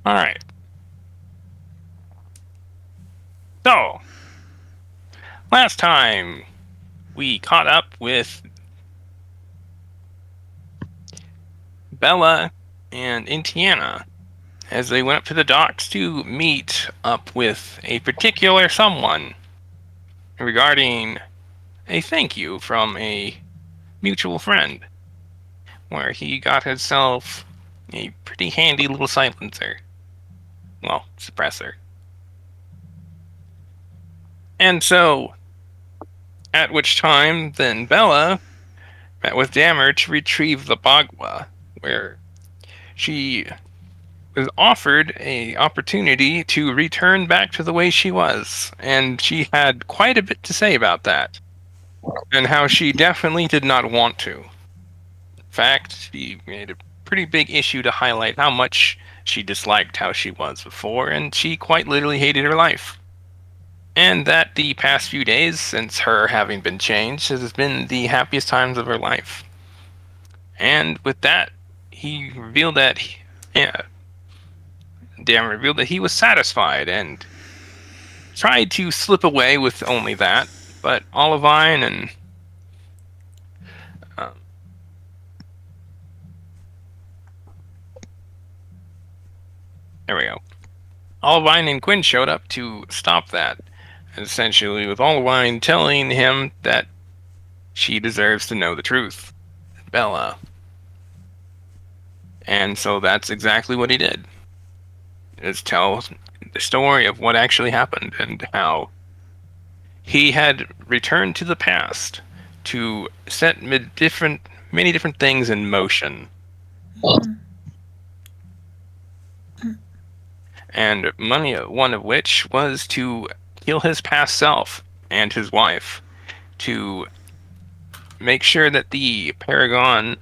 Alright. So, last time we caught up with Bella and Intiana as they went up to the docks to meet up with a particular someone regarding a thank you from a mutual friend, where he got himself a pretty handy little silencer. Well, suppressor. And so, at which time, then Bella met with Dammer to retrieve the Bagua, where she was offered a opportunity to return back to the way she was, and she had quite a bit to say about that, and how she definitely did not want to. In fact, she made a pretty big issue to highlight how much she disliked how she was before, and she quite literally hated her life. And that the past few days, since her having been changed, has been the happiest times of her life. And with that, he revealed that Dan revealed that he was satisfied and tried to slip away with only that, but Olivine and there we go. Olivine and Quinn showed up to stop that, essentially with Olivine telling him that she deserves to know the truth, Bella. And so that's exactly what he did. Is tell the story of what actually happened and how he had returned to the past to set many different things in motion. And one of which was to kill his past self and his wife, to make sure that the Paragon,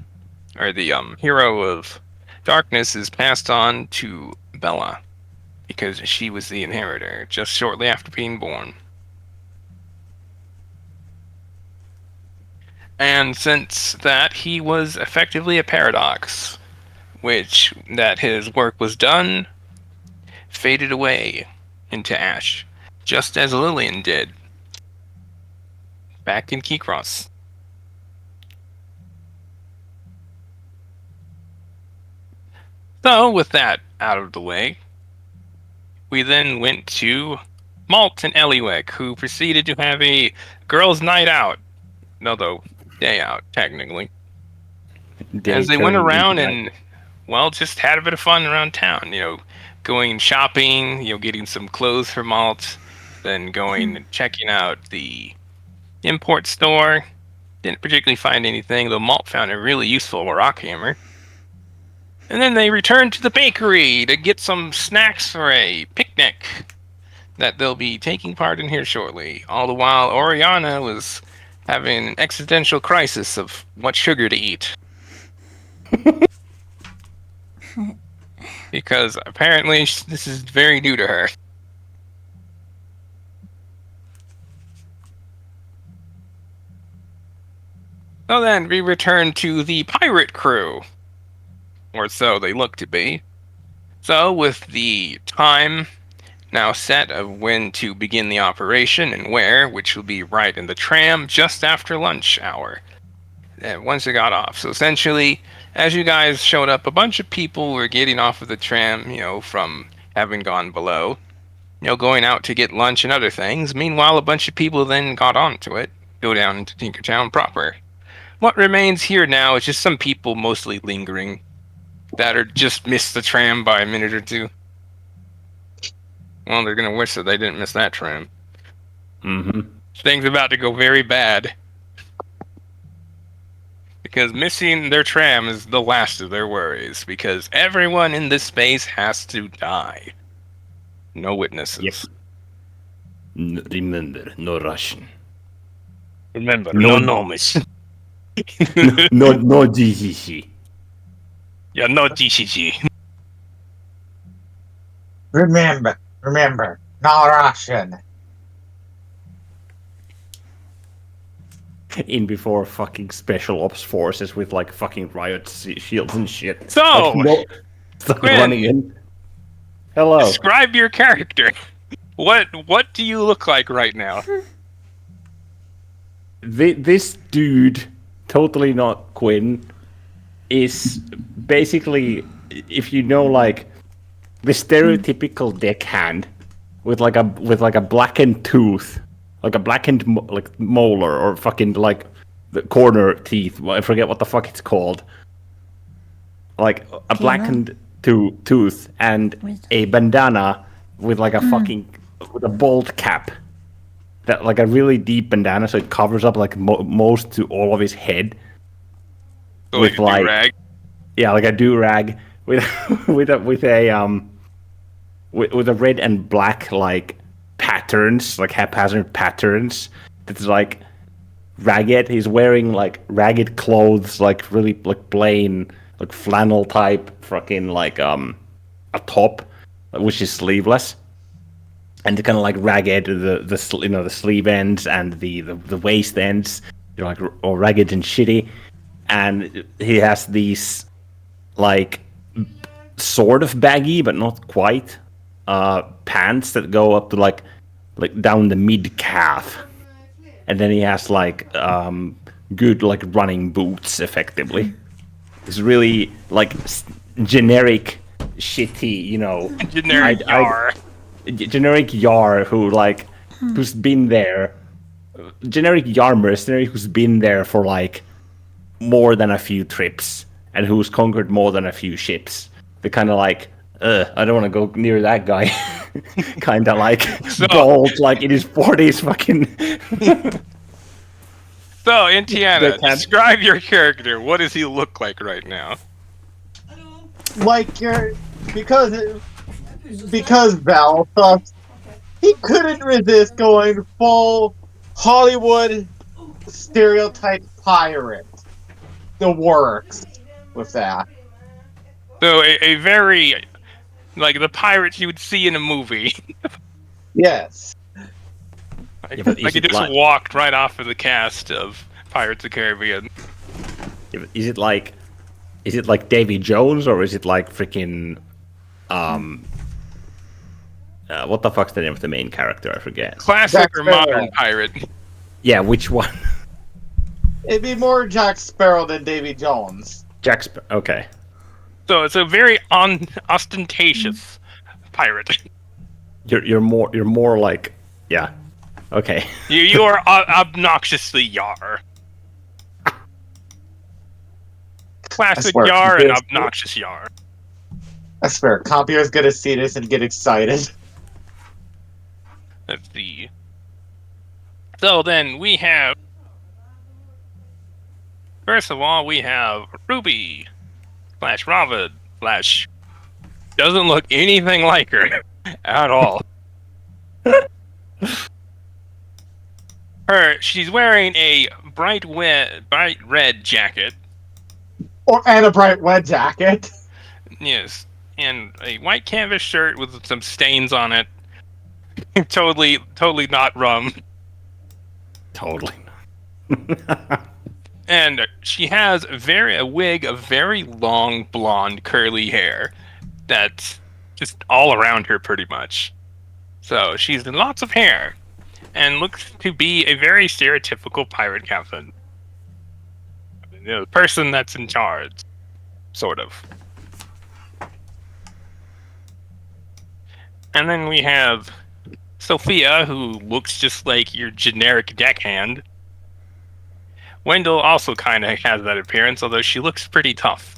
or the Hero of Darkness, is passed on to Bella, because she was the inheritor just shortly after being born. And since that, he was effectively a paradox, which that his work was done, faded away into ash, just as Lillian did back in Keycross. So, with that out of the way, we then went to Malt and Eliwick, who proceeded to have a girls' night out. No, though, day out, technically. As they went around and, well, just had a bit of fun around town, going shopping, getting some clothes for Malt, then going and checking out the import store. Didn't particularly find anything, though Malt found a really useful rock hammer. And then they returned to the bakery to get some snacks for a picnic that they'll be taking part in here shortly. All the while, Oriana was having an existential crisis of what sugar to eat. Because apparently this is very new to her. So then we return to the pirate crew. Or so they look to be. So with the time now set of when to begin the operation and where, which will be right in the tram just after lunch hour, once it got off. So essentially, as you guys showed up, a bunch of people were getting off of the tram, from having gone below, going out to get lunch and other things. Meanwhile, a bunch of people then got onto it, go down into Tinkertown proper. What remains here now is just some people mostly lingering that are just missed the tram by a minute or two. Well, they're gonna wish that they didn't miss that tram. Things about to go very bad. Because missing their tram is the last of their worries, because everyone in this space has to die. No witnesses. Yep. Remember, no Russian. Remember, no nomis. no GCC. Yeah, no GCC. Remember, no Russian. In before fucking special ops forces with like fucking riot shields and shit. So, like, running in. Hello. Describe your character. What do you look like right now? This dude, totally not Quinn, is basically, if you know, like the stereotypical deckhand with like a blackened tooth, like a blackened like molar or fucking like the corner teeth. I forget what the fuck it's called. Like a blackened tooth and a bandana with like a fucking with a bolt cap. That like a really deep bandana, so it covers up like most to all of his head. So With like a like rag. yeah, like a do rag with with a red and black like patterns, like haphazard patterns. That's like ragged. He's wearing like ragged clothes, like really like plain, like flannel type, fucking like a top, which is sleeveless, and kind of like ragged the you know the sleeve ends and the waist ends, you know, like all ragged and shitty, and he has these like sort of baggy but not quite pants that go up to like down the mid calf, and then he has like good like running boots effectively. It's really like generic shitty, you know, Generic yar. generic yar who like who's been there, generic yar mercenary who's been there for like more than a few trips and who's conquered more than a few ships. They're kind of like, I don't want to go near that guy. Kind of like bald, like in his 40s, fucking. So, Antiana, describe your character. What does he look like right now? Like you're because Val thought he couldn't resist going full Hollywood stereotype pirate. The works with that. So, a very like the pirates you would see in a movie. Yes. Yeah, but like he just walked right off of the cast of Pirates of the Caribbean. Is it like Davy Jones or is it like freaking what the fuck's the name of the main character? I forget. Classic Jack or Sparrow. modern pirate? Yeah, which one? It'd be more Jack Sparrow than Davy Jones. Okay. So it's a very ostentatious pirate. You're more like yeah. Okay. You are obnoxiously yar. Classic swear, yar and this- obnoxious yar. I swear, Compier's gonna see this and get excited. Let's see. So then we have. First of all, we have Ruby / Ravid / doesn't look anything like her at all. She's wearing a bright red jacket. And a bright red jacket. Yes, and a white canvas shirt with some stains on it. totally not rum. Totally. And she has a wig of very long blonde curly hair that's just all around her pretty much. So she's in lots of hair and looks to be a very stereotypical pirate captain. You know, the person that's in charge, sort of. And then we have Sophia, who looks just like your generic deckhand. Wendell also kind of has that appearance, although she looks pretty tough.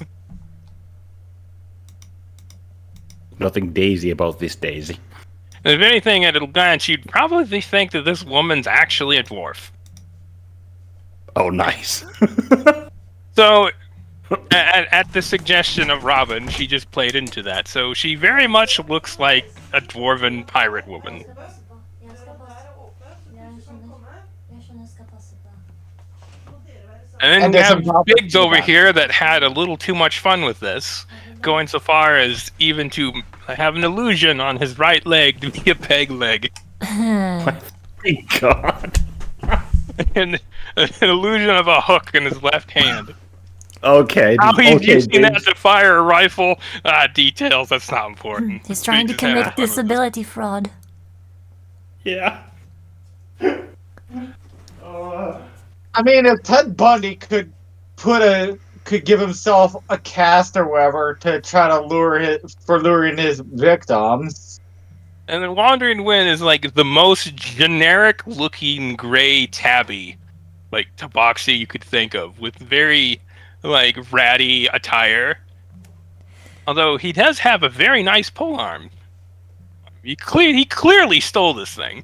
Nothing Daisy about this Daisy. If anything, at a glance, you'd probably think that this woman's actually a dwarf. Oh, nice. So, at the suggestion of Robin, she just played into that. So she very much looks like a dwarven pirate woman. And then we have Biggs over here that had a little too much fun with this, going so far as even to have an illusion on his right leg to be a peg leg. My God. And an illusion of a hook in his left hand. Okay, How he's okay, using that Diggs. to fire a rifle? Details, that's not important. He's trying to Just having commit fun with this. disability fraud. Yeah. I mean, if Ted Bundy could give himself a cast or whatever to try to luring his victims. And then Wandering Wind is like the most generic looking gray tabby, like tabaxi you could think of, with very like ratty attire. Although he does have a very nice polearm. He clearly stole this thing.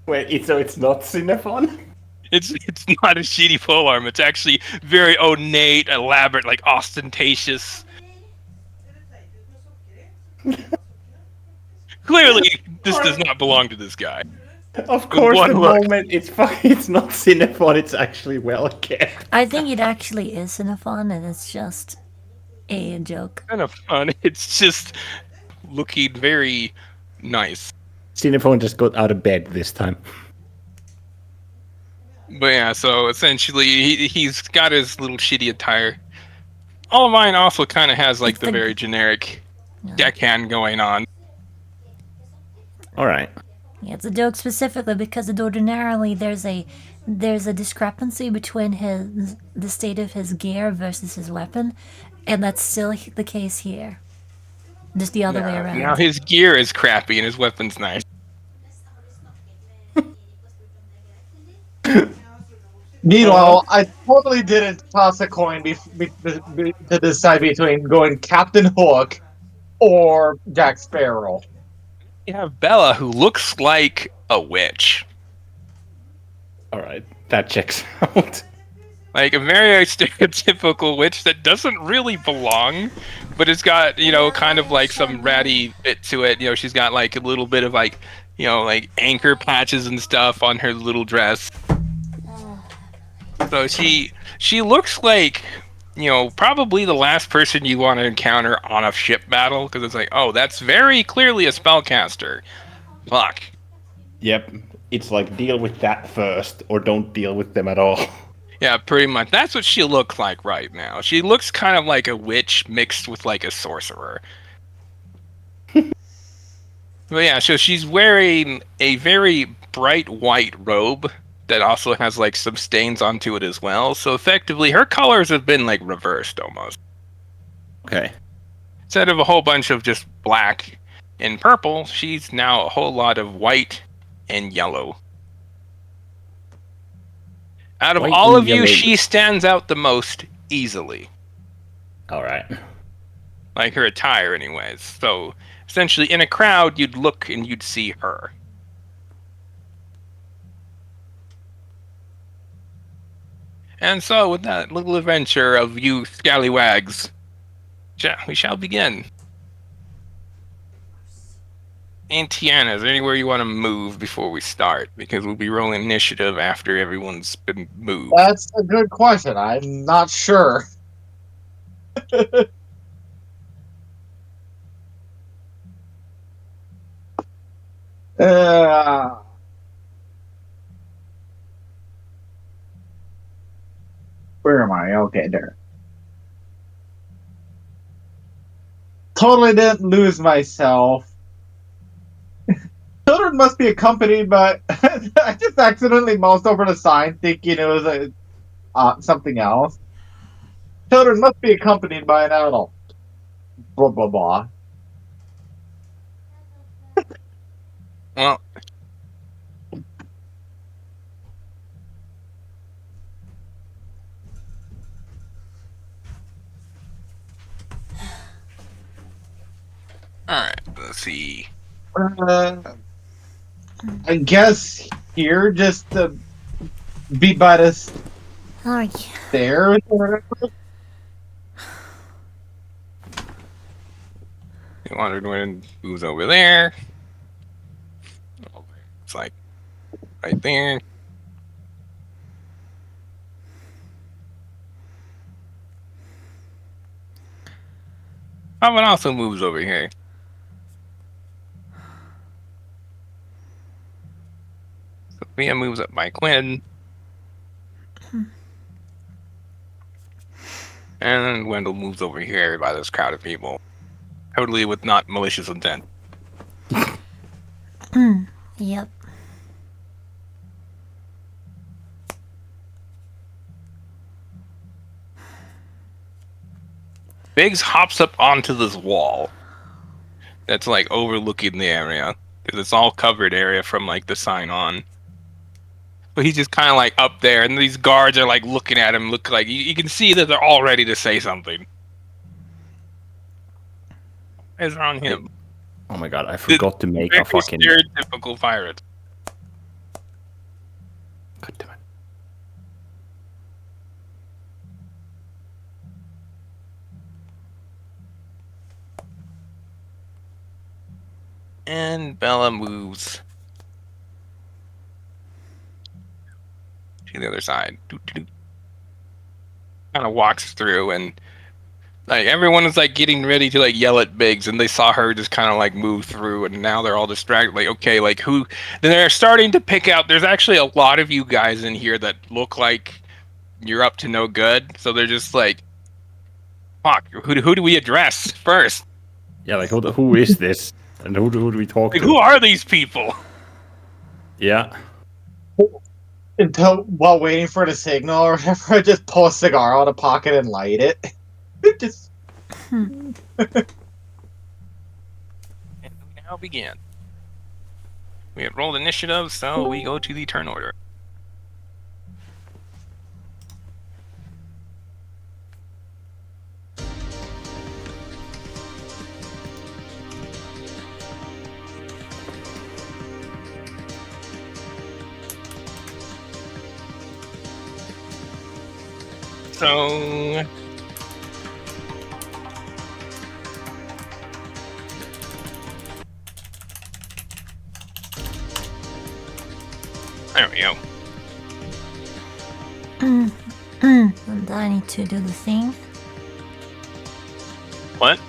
Wait, so it's not Cinephon? It's not a shitty polearm. It's actually very ornate, elaborate, like ostentatious. Clearly, this does not belong to this guy. Of With course, one the look. moment it's not Cinephon, it's actually well kept. I think it actually is Cinephon, and it's just a joke. Kind of fun. It's just looking very nice. Cinephon just got out of bed this time. But yeah, so essentially, he's got his little shitty attire. All of mine also kind of has like It's the the- very generic deckhand going on. All right. Yeah, it's a joke specifically because ordinarily there's a discrepancy between the state of his gear versus his weapon, and that's still the case here. Just the other way around. Now his gear is crappy and his weapon's nice. Meanwhile, I totally didn't toss a coin to decide between going Captain Hook or Jack Sparrow. You have Bella, who looks like a witch. All right. That checks out. Like a very stereotypical witch that doesn't really belong, but it's got, kind of like some ratty bit to it. She's got like a little bit of like, like anchor patches and stuff on her little dress. So she looks like, probably the last person you want to encounter on a ship battle, because it's like, oh, that's very clearly a spellcaster. Fuck. Yep. It's like deal with that first, or don't deal with them at all. Yeah, pretty much. That's what she looks like right now. She looks kind of like a witch mixed with like a sorcerer. But yeah, so she's wearing a very bright white robe that also has like some stains onto it as well. So effectively, her colors have been like reversed almost. Okay. Instead of a whole bunch of just black and purple, she's now a whole lot of white and yellow. Out of White all and of you, yellow. she stands out the most easily. All right. Like her attire, anyways. So essentially, in a crowd, you'd look and you'd see her. And so, with that little adventure of you scallywags, we shall begin. And Tiana, is there anywhere you want to move before we start? Because we'll be rolling initiative after everyone's been moved. That's a good question. I'm not sure. Uh, where am I? Okay, there. Totally didn't lose myself. Children must be accompanied by. I just accidentally moused over the sign, thinking it was something else. Children must be accompanied by an adult. Blah blah blah. Well, alright, let's see. I guess here, just to be by the Sorry. stairs or whatever. You wondered when who's over there. It's like right there. Someone also moves over here. Sophia moves up by Quinn. And then Wendell moves over here by this crowd of people. Totally with not malicious intent. Yep. Biggs hops up onto this wall that's like overlooking the area. Because it's all covered area from like the sign on. But he's just kind of like up there, and these guards are like looking at him, look like you can see that they're all ready to say something. Eyes are on him. Oh my god, I forgot to make Very a fucking... stereotypical pirate. God damn it. And Bella moves to the other side. Kind of walks through, and like everyone is like getting ready to like yell at Biggs, and they saw her just kind of like move through, and now they're all distracted. Like, okay, like who? Then they're starting to pick out. There's actually a lot of you guys in here that look like you're up to no good. So they're just like, fuck, who do we address first? Yeah, like who is this? And who do we talk Like, to? who are these people? Yeah. Until while waiting for the signal or whatever, I just pull a cigar out of the pocket and light it. Just And we now begin. We have rolled initiative, so we go to the turn order. So there we go. And I need to do the thing. What?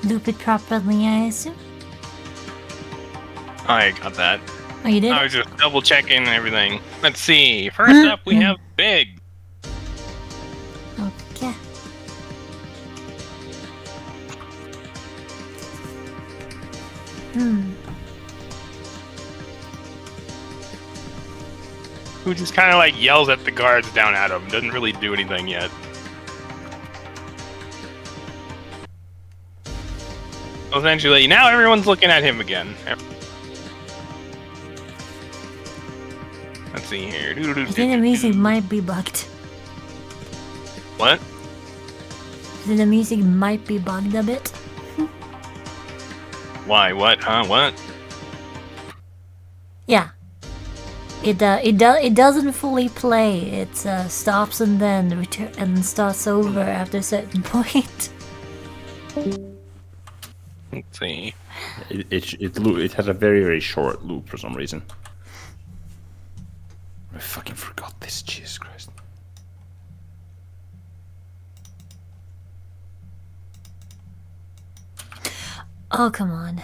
Loop it properly, I assume. I got that. Oh, you did? I was just double checking everything. Let's see. First up, we have Big. Okay. Who just kind of like yells at the guards down at him. Doesn't really do anything yet. Eventually, now everyone's looking at him again. Let's see here. I think the music might be bugged. What? I think the music might be bugged a bit. Why? What? Huh? What? Yeah. It doesn't fully play. It stops and then return and starts over after a certain point. Let's see. It has a very, very short loop for some reason. I fucking forgot this, Jesus Christ. Oh, come on.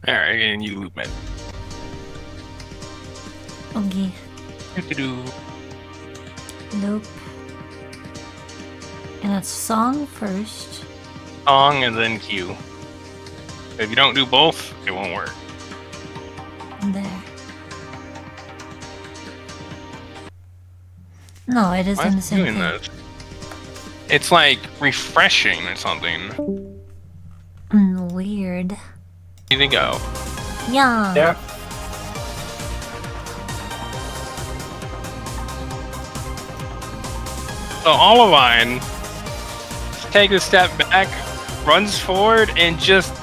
Alright, and you loop it. Okay. Do-do-do. Nope. And that's song first. Song and then cue. If you don't do both, it won't work. And there. No, it Why isn't is the it same doing thing. this? It's like refreshing or something. Weird. Here they go. Yeah. yeah. So Olivine takes a step back, runs forward, and just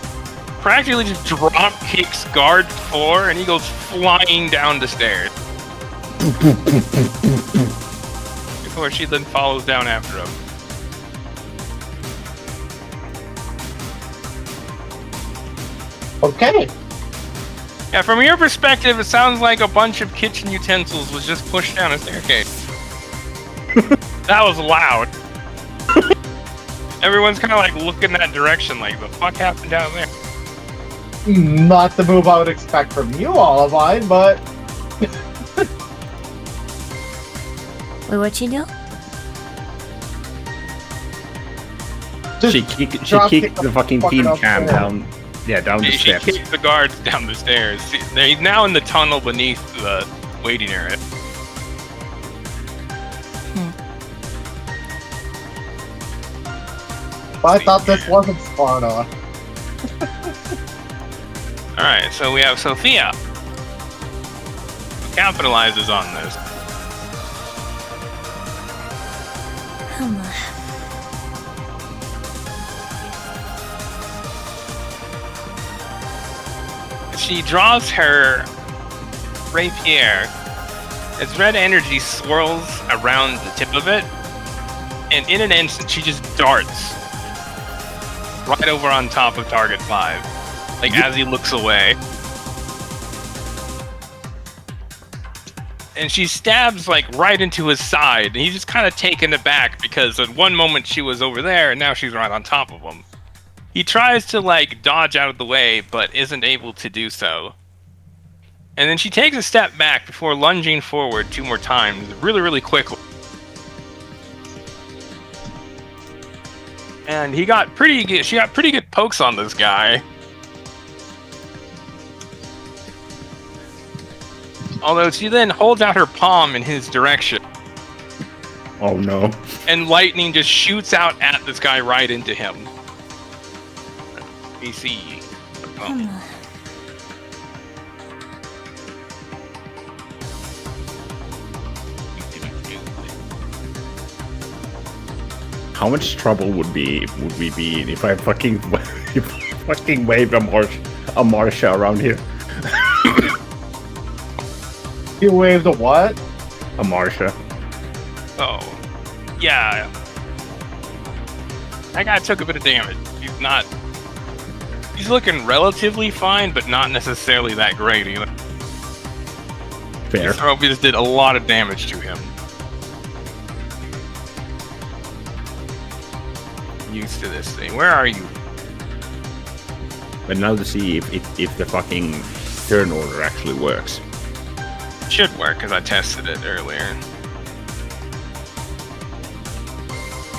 practically just drop kicks guard 4, and he goes flying down the stairs. Before she then follows down after him. Okay. Yeah, from your perspective, it sounds like a bunch of kitchen utensils was just pushed down a staircase. That was loud. Everyone's kind of like looking that direction, like, the fuck happened down there? Not the move I would expect from you, Olivine, but Wait, what'd she do? just She kicked dropkick the fucking tin can down. Yeah, down the She steps. kicked the guards down the stairs. He's now in the tunnel beneath the waiting area. I thought this wasn't Sparta. Alright, so we have Sophia. Who capitalizes on this. She draws her rapier as red energy swirls around the tip of it, and in an instant she just darts right over on top of target 5, like as he looks away. And she stabs like right into his side, and he's just kind of taken aback because at one moment she was over there and now she's right on top of him. He tries to like dodge out of the way, but isn't able to do so. And then she takes a step back before lunging forward 2 more times, really, really quickly. And she got pretty good pokes on this guy. Although she then holds out her palm in his direction, Oh no. and lightning just shoots out at this guy right into him. Let me see. Oh. How much trouble would we be in if I fucking waved a Marsha around here? You waved a what? A Marsha. Oh. Yeah. That guy took a bit of damage. He's looking relatively fine, but not necessarily that great either. Fair. Throw just did a lot of damage to him. Used to this thing. Where are you? But now to see if the fucking turn order actually works. Should work, because I tested it earlier.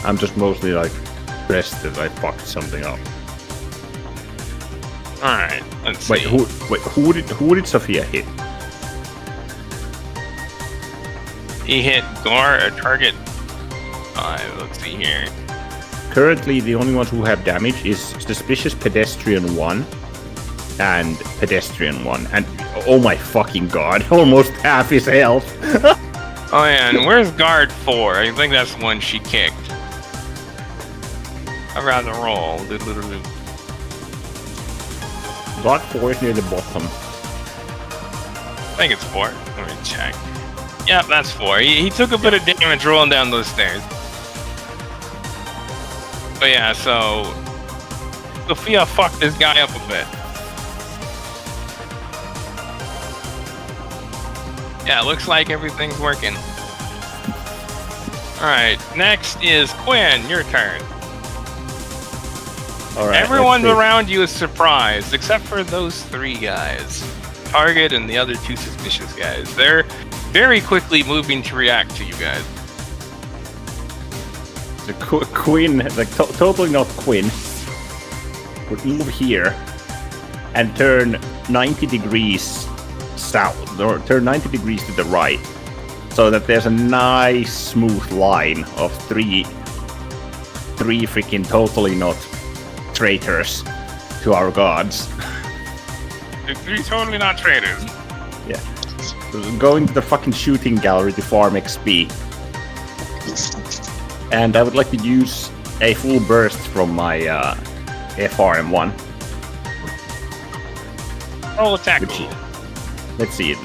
I'm just mostly like pressed that I fucked something up. Alright, let's Wait, see. who did Sophia hit? He hit Gar, a target 5. Let's see here. Currently, the only ones who have damage is Suspicious Pedestrian 1 and Pedestrian 1. And oh my fucking god, almost half his health. Oh yeah, and where's guard 4? I think that's the one she kicked. I'd rather roll. Guard 4 is near the bottom. I think it's 4. Let me check. Yep, that's 4. He took a bit of damage rolling down those stairs. But yeah, so Sophia fucked this guy up a bit. Yeah, looks like everything's working. Alright, next is Quinn, your turn. Alright. Everyone let's see. around you is surprised, except for those 3 guys. Target and the other 2 suspicious guys. They're very quickly moving to react to you guys. The Quinn, like totally not Quinn, would move here and turn 90 degrees south, or turn 90 degrees to the right, so that there's a nice smooth line of three freaking totally not traitors to our gods. They're 3 totally not traitors. Yeah. Going to the fucking shooting gallery to farm XP. And I would like to use a full burst from my FRM1. Roll attack. Which, let's see it.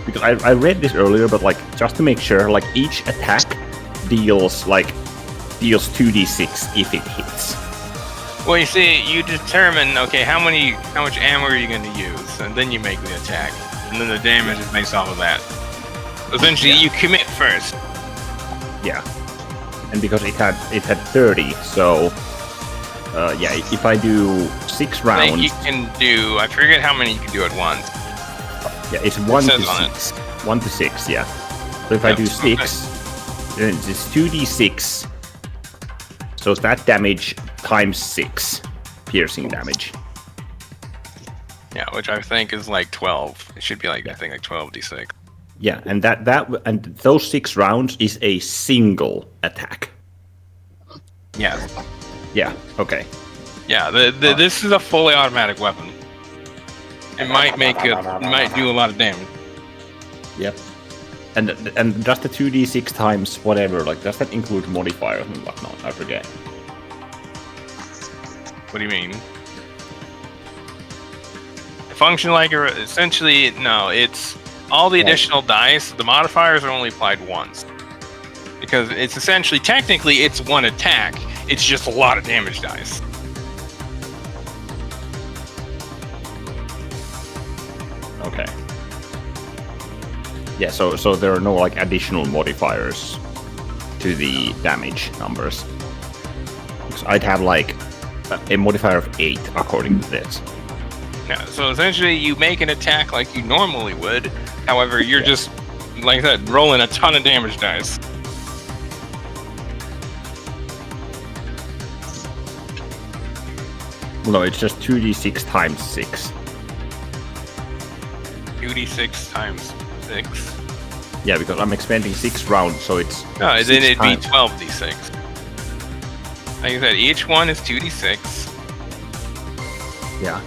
Because I read this earlier, but like just to make sure, like each attack deals 2d6 if it hits. Well, you see, you determine, okay, how much ammo are you going to use, and then you make the attack, and then the damage is based off of that. Essentially, you commit first. Yeah. And because it had 30, so yeah, if I do 6 think rounds. you can do. I forget how many you can do at once. Yeah, it's 1 to says on it. 6. 1 to 6, yeah. So if I Yep, do okay. 6, then it's 2d6. So that damage times 6 piercing damage. Yeah, which I think is like 12. It should be like I think like 12d6. Yeah, and and those 6 rounds is a single attack. Yeah, Yeah, okay. yeah. This is a fully automatic weapon. It might might do a lot of damage. Yep. And just the 2d6 times whatever, like does that include modifiers and whatnot? I forget. What do you mean? Function like essentially no. It's all the additional dice. The modifiers are only applied once because it's essentially technically it's one attack. It's just a lot of damage dice. Okay. Yeah, so there are no like additional modifiers to the damage numbers. So I'd have like a modifier of 8 according to this. Yeah, so essentially you make an attack like you normally would. However, you're just like I said, rolling a ton of damage dice. No, it's just 2d6 times 6. 2d6 times 6. Yeah, because I'm expending 6 rounds, so it's. No, then 6 it'd be times- 12d6. Like I said, each one is 2d6. Yeah.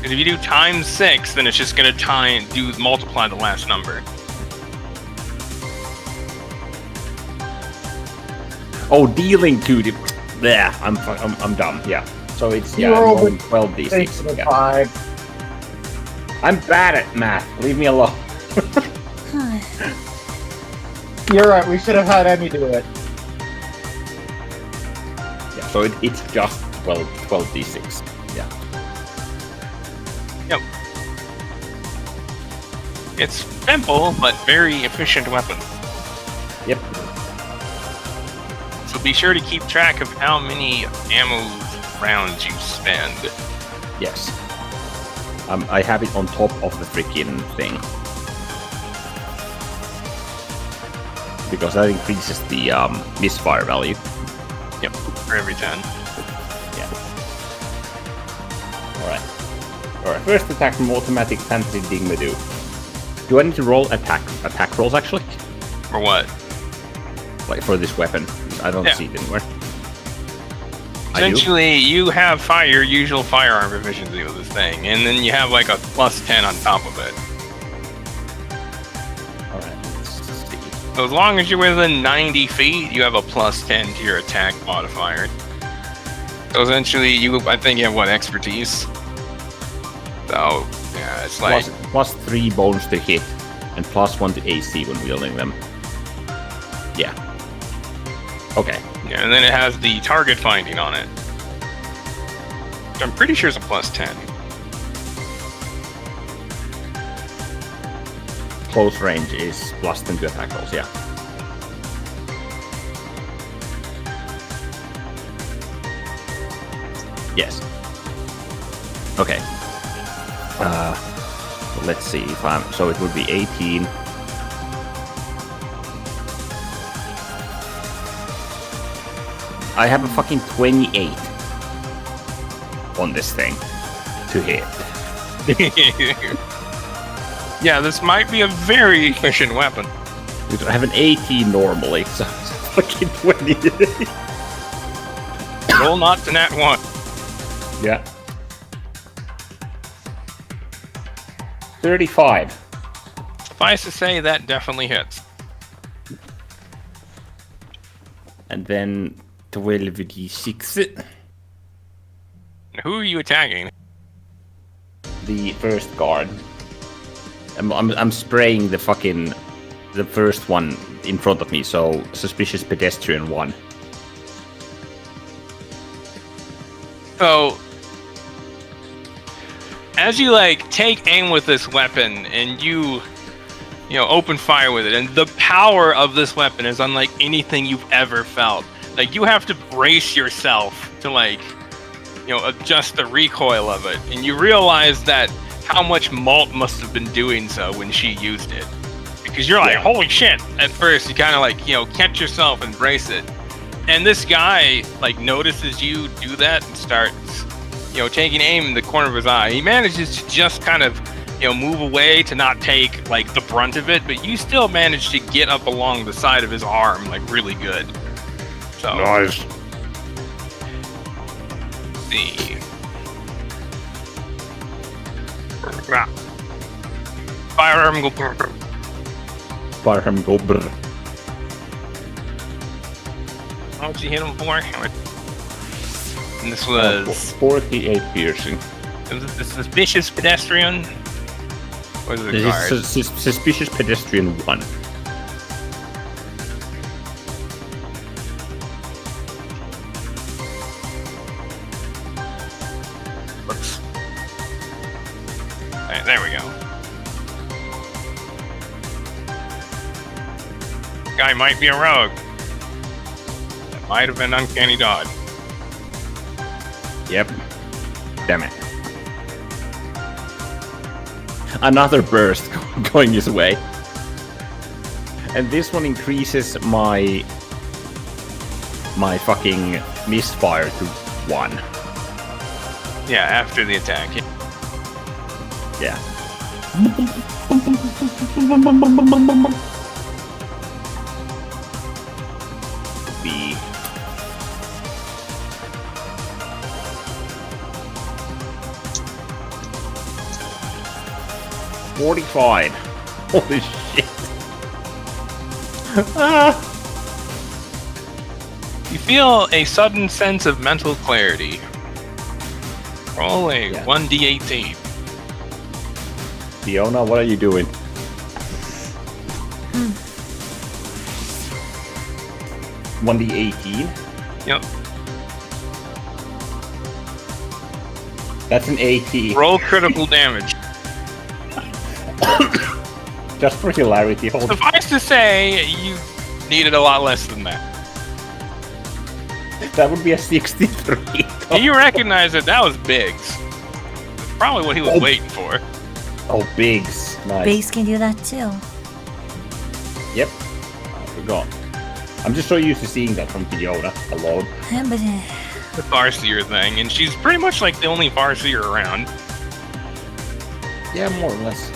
And if you do times 6, then it's just gonna multiply the last number. Oh, dealing 2d. There, I'm dumb. Yeah. So it's You I'm rolled rolling a 12d6. 6 and a Yeah. 5. I'm bad at math. Leave me alone. You're right, we should have had Emmy do it. Yeah. So it's just 12d6. Yeah. Yep. It's simple, but very efficient weapon. Yep. So be sure to keep track of how many ammo rounds you spend. Yes. I have it on top of the freaking thing. Because that increases the misfire value. Yep, for every 10. Yeah. Alright. Alright, first attack from automatic fantasy Digmadoo. Do I need to roll attack rolls actually? For what? Like for this weapon? I don't see it anywhere. I do? Essentially, you have your usual firearm proficiency with this thing, and then you have like a +10 on top of it. Alright, let's see. So as long as you're within 90 feet, you have a +10 to your attack modifier. So essentially, I think you have what, expertise? So, yeah, it's like... Plus 3 bones to hit, and +1 to AC when wielding them. Yeah. Okay. Yeah, and then it has the target finding on it. I'm pretty sure it's a +10. Close range is +10 to attack rolls, yeah. Yes. Okay. Let's see if I'm... So it would be 18. I have a fucking 28 on this thing to hit. Yeah, this might be a very efficient weapon. Dude, I have an 18 normally, so it's fucking 28. Roll not to nat 1. Yeah. 35. Suffice to say, that definitely hits. And then 12d6. Who are you attacking? The first guard. I'm spraying the first one in front of me, so suspicious pedestrian 1. So, as you take aim with this weapon and you open fire with it, and the power of this weapon is unlike anything you've ever felt. Like, you have to brace yourself to adjust the recoil of it, and you realize that how much Malt must have been doing so when she used it, because you're like, holy shit! At first, you kind of like catch yourself and brace it, and this guy like notices you do that and starts taking aim in the corner of his eye. He manages to just kind of move away to not take like the brunt of it, but you still manage to get up along the side of his arm like really good. So Nice. see. Firearm go. Firearm go brr. How much you hit him for? And this was 48 piercing. the suspicious pedestrian. What is the This card? is suspicious pedestrian 1. Whoops. Alright, there we go. Guy might be a rogue. That might have been uncanny dodge. Yep. Damn it. Another burst going his way. And this one increases my fucking misfire to 1. Yeah, after the attack. Yeah. B. $45. Holy shit. You feel a sudden sense of mental clarity. Roll a Yeah. 1d18. Fiona, what are you doing? One D18. Yep. That's an 80. Roll critical damage. Just for hilarity. Hold. Suffice to say, you needed a lot less than that. That would be a 63. And you recognize that was Biggs. Probably what he was Oh. waiting for. Oh, Biggs. Nice. Base can do that too. Yep. I forgot. I'm just so used to seeing that from Fiona alone. Yeah, but The Farseer thing, and she's pretty much like the only Farseer around. Yeah, more or less.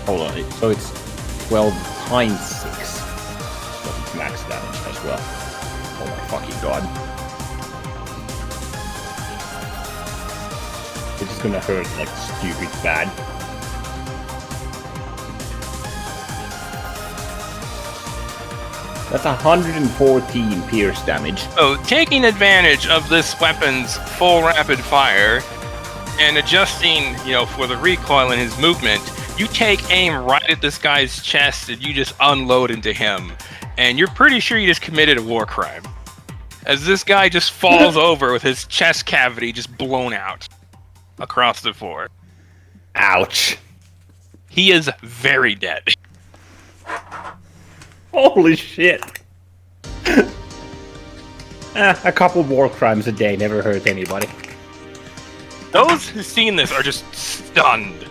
Hold on. So it's 12 times 6. So it's max damage as well. Oh my fucking god. This is gonna hurt like stupid bad. That's 114 pierce damage. So, taking advantage of this weapon's full rapid fire and adjusting, for the recoil in his movement, you take aim right at this guy's chest and you just unload into him. And you're pretty sure you just committed a war crime. As this guy just falls over with his chest cavity just blown out across the floor. Ouch. He is very dead. Holy shit. A couple war crimes a day never hurt anybody. Those who've seen this are just stunned.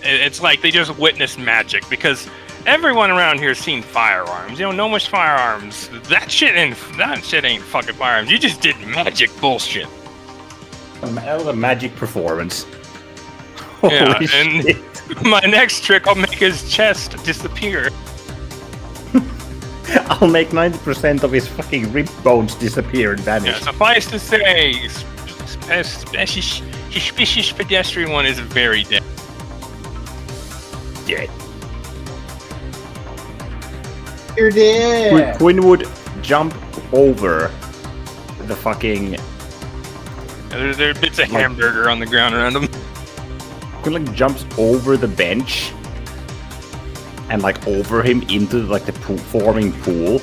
It's like they just witnessed magic, because everyone around here has seen firearms. No much firearms. That shit ain't fucking firearms. You just did magic bullshit. That was a magic performance. Yeah, Holy and shit. my next trick, I'll make his chest disappear. I'll make 90% of his fucking rib bones disappear and Yeah, vanish. suffice to say, suspicious pedestrian 1 is very dead. Dead. You're dead. Quinn would jump over the fucking... There are bits of hamburger on the ground around him. Quinn like jumps over the bench and like over him into like the forming pool,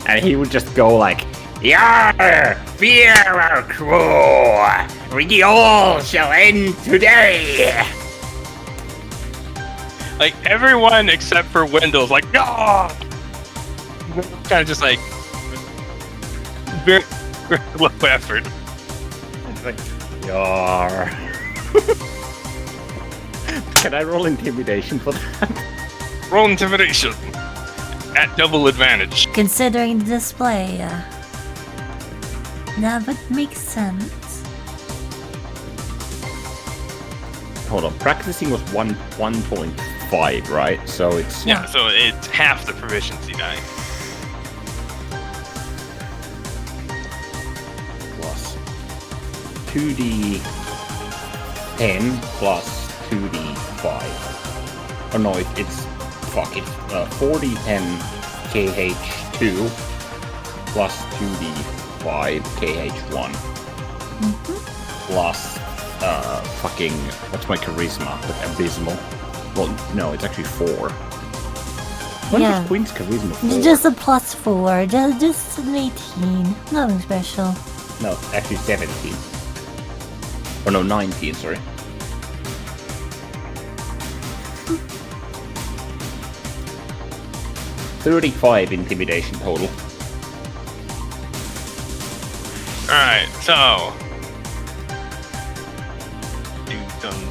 and he would just go like, "Yar! Fear our crew! We all shall end today!" Like, everyone except for Wendell's like, "Ah!" Kind of just like, very, very low effort. It's like, yar. Can I roll intimidation for that? Roll intimidation at double advantage. Considering the display, that would make sense. Hold on, practicing was 1.5, right? So it's Yeah, so it's half the proficiency die. plus 2d10 plus 2d5. Oh no, it's 4d10 kh2 plus 2d5 kh1 plus what's my charisma? Like abysmal. Well, no, it's actually 4. When Yeah. was Queen's charisma 4? Just a +4, just an 18. Nothing special. No, actually 17. Or no, 19, sorry. $35 intimidation total. Alright, so.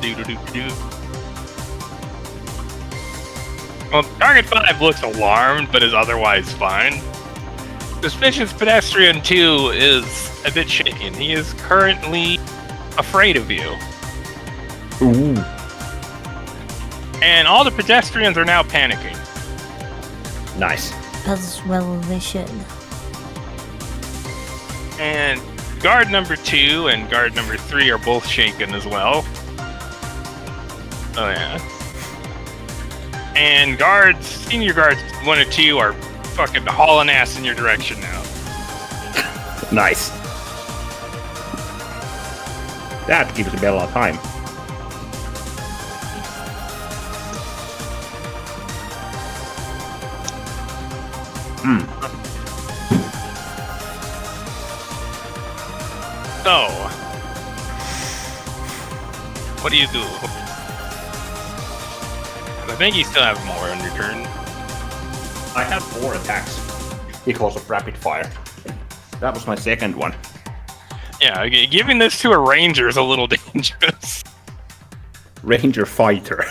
Do. Well, target 5 looks alarmed, but is otherwise fine. Suspicious Pedestrian 2 is a bit shaken. He is currently afraid of you. Ooh. And all the pedestrians are now panicking. Nice. As well they should. And guard number 2 and guard number 3 are both shaken as well. Oh yeah. And senior guards 1 and 2 are fucking hauling ass in your direction now. Nice. That gives me a lot of time. So, what do you do? I think you still have more on your turn. I have 4 attacks because of rapid fire. That was my second one. Yeah, giving this to a ranger is a little dangerous. Ranger fighter.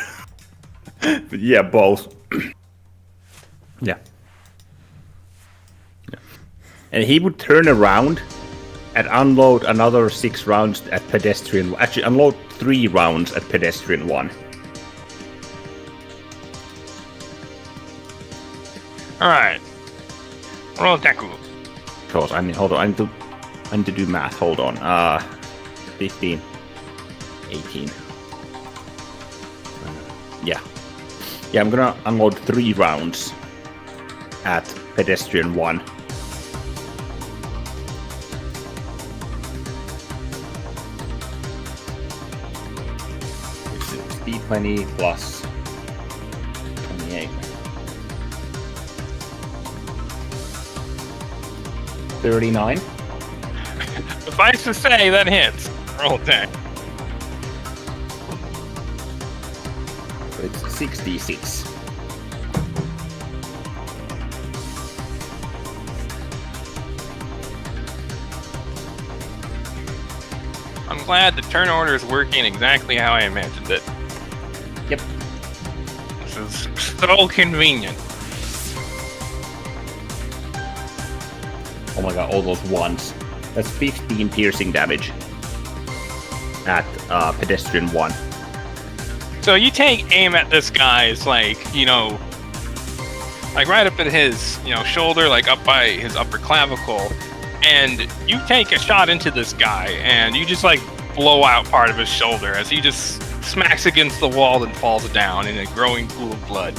But yeah, both. Yeah. And he would turn around and unload another 6 rounds at pedestrian. Actually, unload 3 rounds at pedestrian 1. All right, roll attack. Because hold on, I need to do math. Hold on. 15, 18. Yeah. Yeah, I'm gonna unload 3 rounds at pedestrian 1. D20 plus 28. 39. Suffice to say, that hits. Roll attack. It's 66. I'm glad the turn order is working exactly how I imagined it. Yep. This is so convenient. Oh my god, all those ones. That's 15 piercing damage at pedestrian 1. So you take aim at this guy's, like, like right up at his, shoulder, like up by his upper clavicle, and you take a shot into this guy, and you just, like, blow out part of his shoulder as he just smacks against the wall and falls down in a growing pool of blood.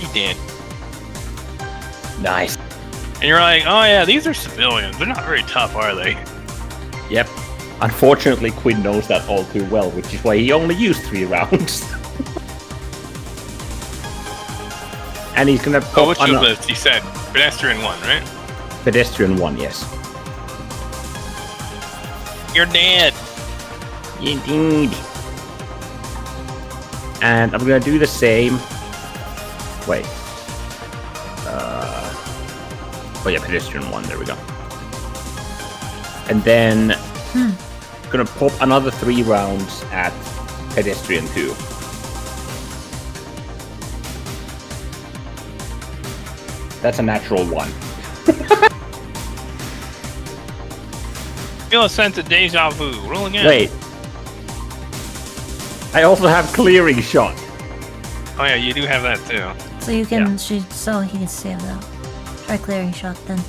He dead. Nice. And you're like, oh yeah, these are civilians. They're not very tough, are they? Yep. Unfortunately, Quinn knows that all too well, which is why he only used 3 rounds. And he's gonna Oh, which was this? He said pedestrian 1, right? pedestrian 1, yes. You're dead. Indeed. And I'm gonna do the same. Wait. Oh yeah, pedestrian 1, there we go. and then gonna pop another 3 rounds at Pedestrian 2. That's a natural 1. Feel a sense of deja vu. Roll again. Wait. I also have clearing shot. Oh yeah, you do have that too. So you can Yeah. shoot, so he can save that. Try clearing shot then.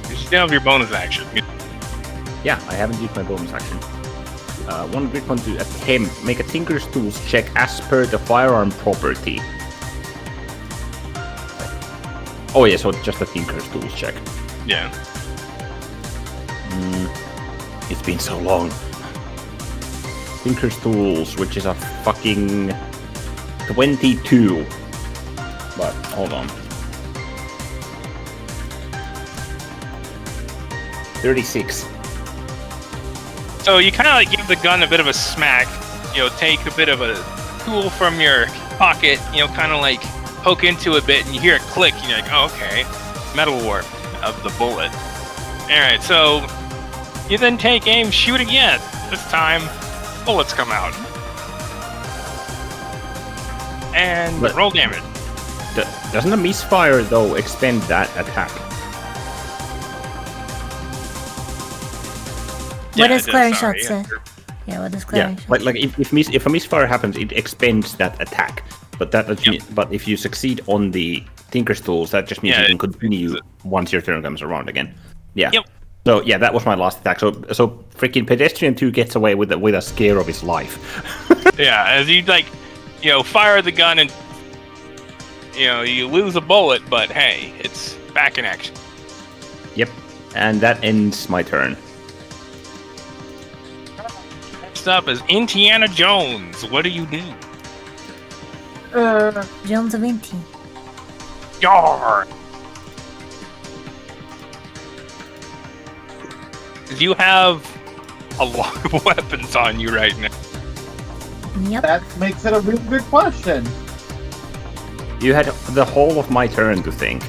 You still have your bonus action. Yeah, I haven't used my bonus action. 1 grit point to attempt. Make a Tinker's Tools check as per the firearm property. Oh yeah, so just a Tinker's Tools check. Yeah. It's been so long. Tinker's Tools, which is a fucking 22. But hold on. 36. So you kind of like give the gun a bit of a smack. You know, take a bit of a tool from your pocket. You know, kind of like poke into a bit, and you hear it click. And you're like, oh, okay, metal warp of the bullet. All right, so you then take aim, shoot again. This time, bullets come out, and But- roll damage. Doesn't a misfire though expend that attack? What Yeah, does it clearing sorry, shot yeah. say? Yeah, what does Yeah, clearing shot like if a misfire happens, it expends that attack. But that doesn't mean, but if you succeed on the Tinker's Tools, that just means Yeah, you can it- continue once your turn comes around again. Yeah. Yep. So yeah, that was my last attack. So freaking Pedestrian 2 gets away with a scare of his life. Yeah, as you like, you know, fire the gun and you lose a bullet, but hey, it's back in action. Yep. And that ends my turn. Next up is Indiana Jones. What do you do? Jones of Inti. Yar! You have a lot of weapons on you right now. Yep. That makes it a really good question. You had the whole of my turn to think.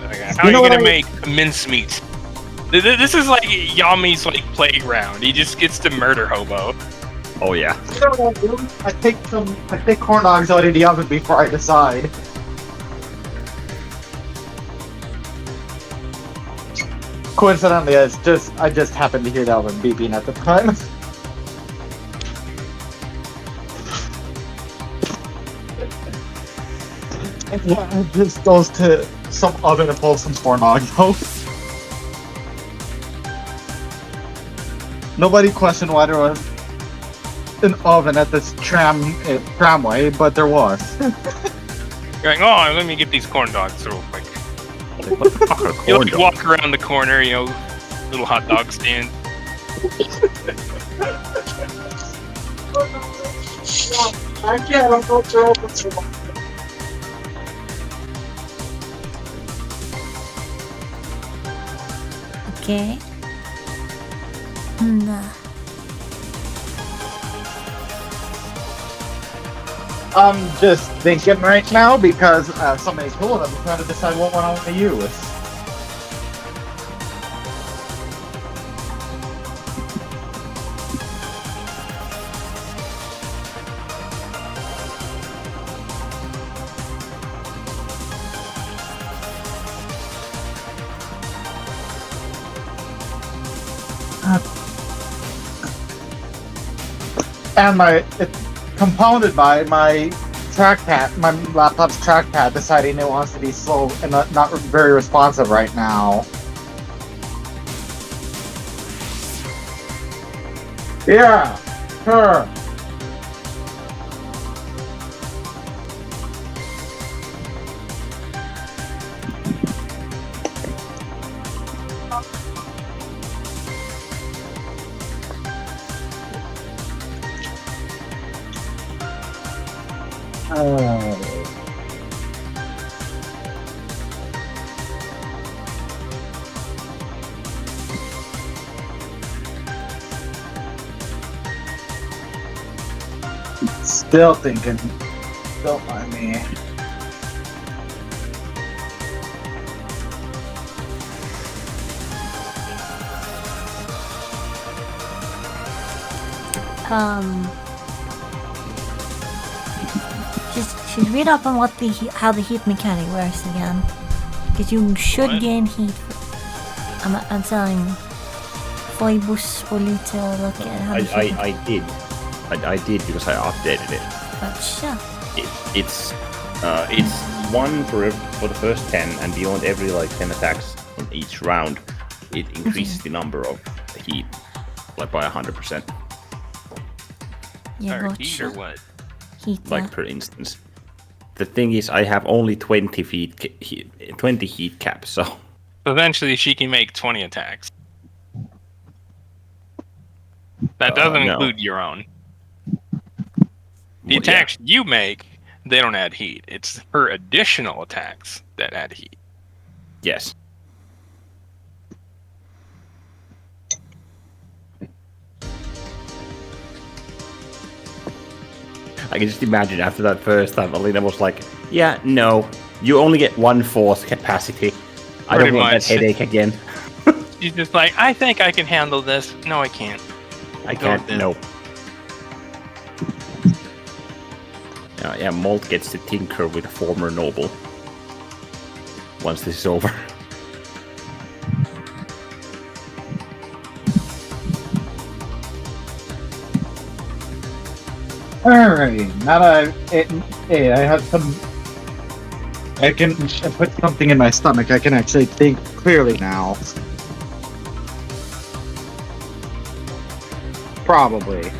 Okay, how are know you gonna what make mincemeat? This is like Yami's like playground. He just gets to murder hobo. Oh yeah. I take corn dogs out of the oven before I decide. Coincidentally, I just happened to hear that one beeping at the time. And yeah, it just goes to some oven and pulls some corn dogs out. Nobody questioned why there was an oven at this tramway, but there was. You're like, oh, let me get these corn dogs real quick. Like, what the fuck are You corn like, dogs? walk around the corner, little hot dog stand. I can't. I'm so terrible. Okay. Nah. I'm just thinking right now because so many tools. I'm trying to decide what one I want to use. And it's compounded by my trackpad, my laptop's trackpad deciding it wants to be slow and not very responsive right now. Yeah, sure. Still thinking. Don't mind me. um, just read up on how the heat mechanic works again, because you should What? gain heat. I'm telling Foibus Polito look at how the heat. I did because I updated it. Gotcha. It's 1 for the first 10, and beyond every 10 attacks on each round, it increases the number of heat by 100%, Yeah, Or gotcha. heat or what? Heat, yeah. per instance. The thing is, I have only 20 heat cap, so Eventually, she can make 20 attacks. That doesn't no. include your own. The Well, yeah. attacks you make, they don't add heat. It's her additional attacks that add heat. Yes. I can just imagine after that first time, Alina was like, "Yeah, no, you only get 1/4 capacity. I Pretty don't want that much. headache again. She's just like, I think I can handle this. No, I can't. I Go can't. with this. No." Yeah, Molt gets to tinker with a former noble once this is over. Alright, now that I have some. I put something in my stomach. I can actually think clearly now. Probably.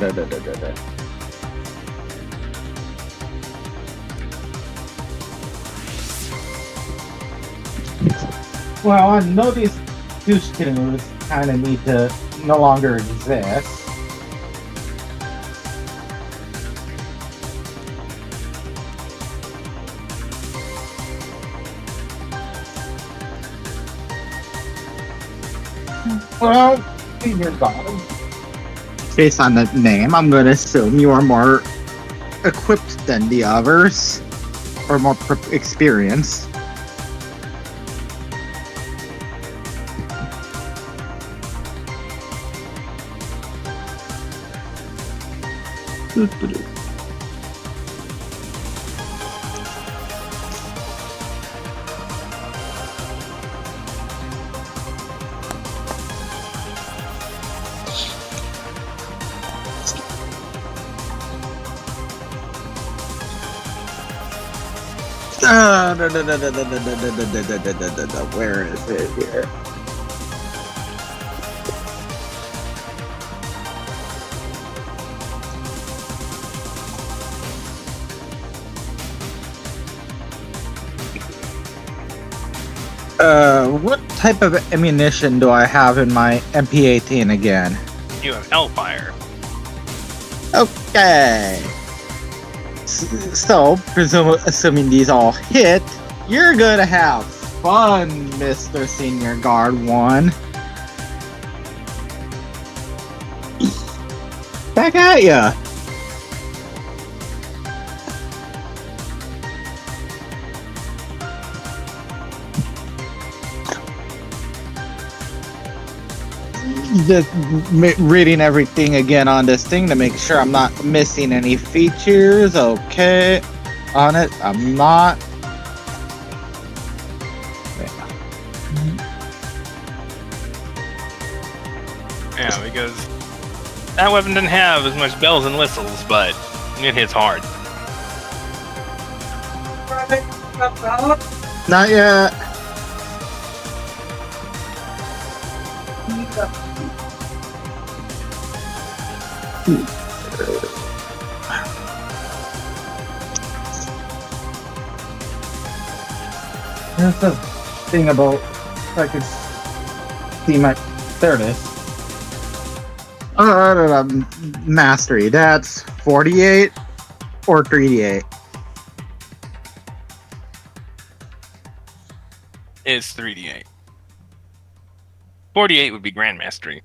Da, da, da, da, da. Well, I know these two canoes kind of need to no longer exist. Well, Senior God. Based on the name, I'm going to assume you are more equipped than the others, or more experienced. Where is it here? What type of ammunition do I have in my MP18 again? You have Hellfire. Okay. So, assuming these all hit, you're gonna have fun, Mr. Senior Guard 1. Back at ya! Just reading everything again on this thing to make sure I'm not missing any features. Okay, on it, I'm not. Yeah, because that weapon didn't have as much bells and whistles, but it hits hard. Not yet. That's the thing about I could see my there it is. Mastery. That's 48 or 3d8. It's 3d8. 48 would be Grandmastery.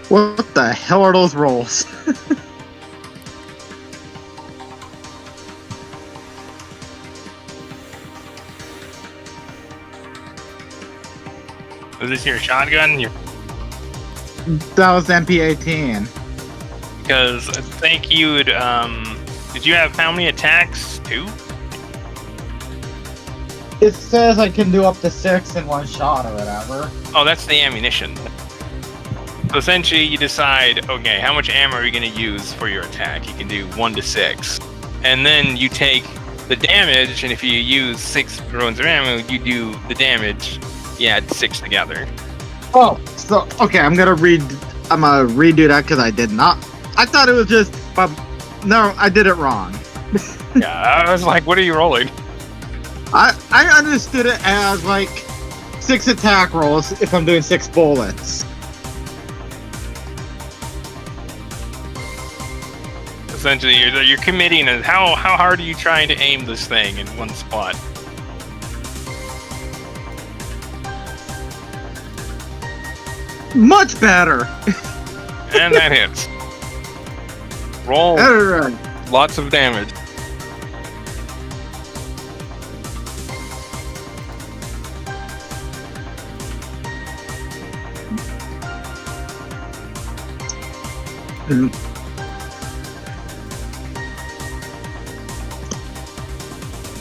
What the hell are those rolls? Was this your shotgun? That was MP18. Because I think you would, did you have how many attacks? 2? It says I can do up to 6 in one shot or whatever. Oh, that's the ammunition. So essentially, you decide, okay, how much ammo are you going to use for your attack? You can do 1 to 6. And then you take the damage, and if you use 6 rounds of ammo, you do the damage. You add 6 together. Oh, so okay, I'm gonna redo that because I did not. I thought it was just, but no, I did it wrong. Yeah, I was like, what are you rolling? I understood it as like 6 attack rolls if I'm doing 6 bullets. Essentially, you're committing, and how hard are you trying to aim this thing in one spot? Much better. And that hits. Roll Alright. lots of damage.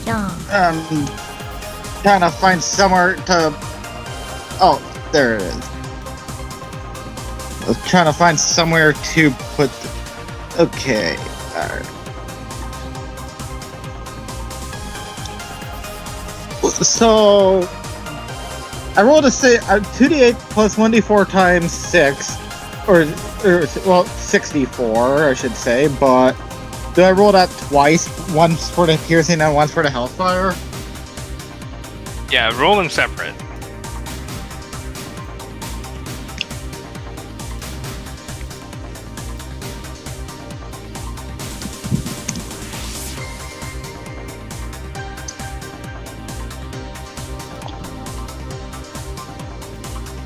Yeah. Trying to find somewhere to. Oh, there it is. I was trying to find somewhere to put. Okay. Alright. So I rolled a 2d8 plus 1d4 times 6, or well 64 I should say, but do I roll that twice? Once for the piercing and once for the hellfire? Yeah, roll them separate.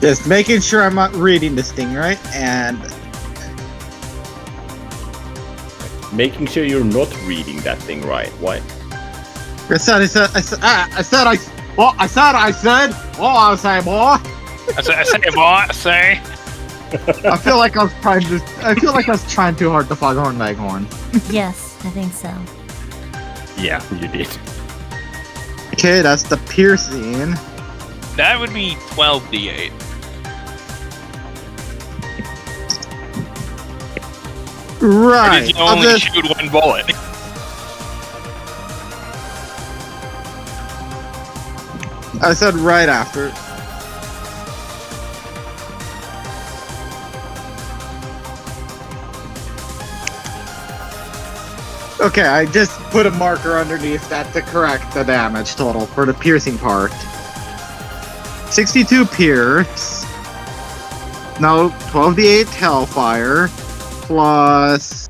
Just making sure I'm not reading this thing right, and Making sure you're not reading that thing right. Why? I said, I say, boy. I say, boy, I say. I feel like I was trying too hard to Foghorn Leghorn. Yes, I think so. Yeah, you did. Okay, that's the piercing. That would be 12d8. Right. You only shoot 1 bullet. I said right after. Okay, I just put a marker underneath that to correct the damage total for the piercing part. 62 pierce. No, 12d8 hellfire. Plus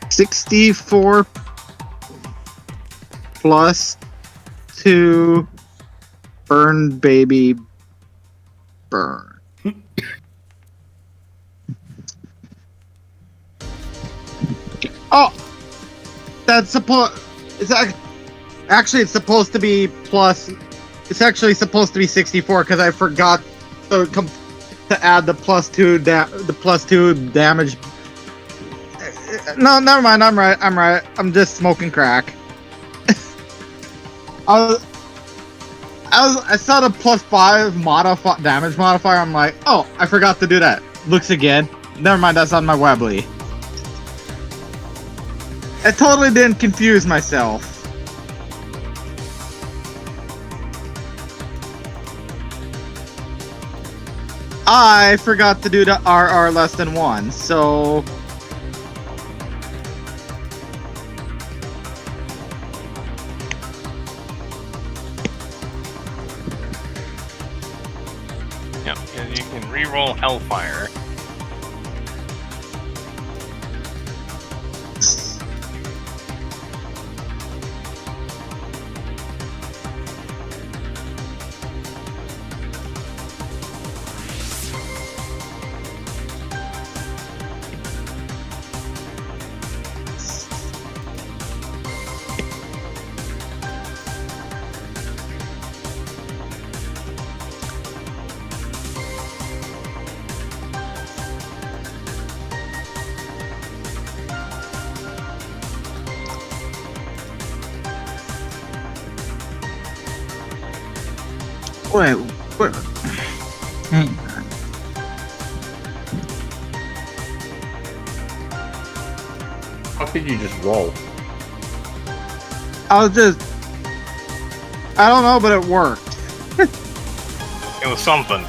64 plus 2 burn baby burn. Oh, that's actually it's supposed to be plus. It's actually supposed to be 64 because I forgot to add the plus 2 damage. No, never mind. I'm right. I'm just smoking crack. I saw the plus 5 damage modifier. I'm like, oh, I forgot to do that. Looks again. Never mind. That's on my Webley. I totally didn't confuse myself. I forgot to do the RR less than 1, so... and you can reroll Hellfire. Wait, what? Hang on. How could you just roll? I don't know, but it worked. It was something.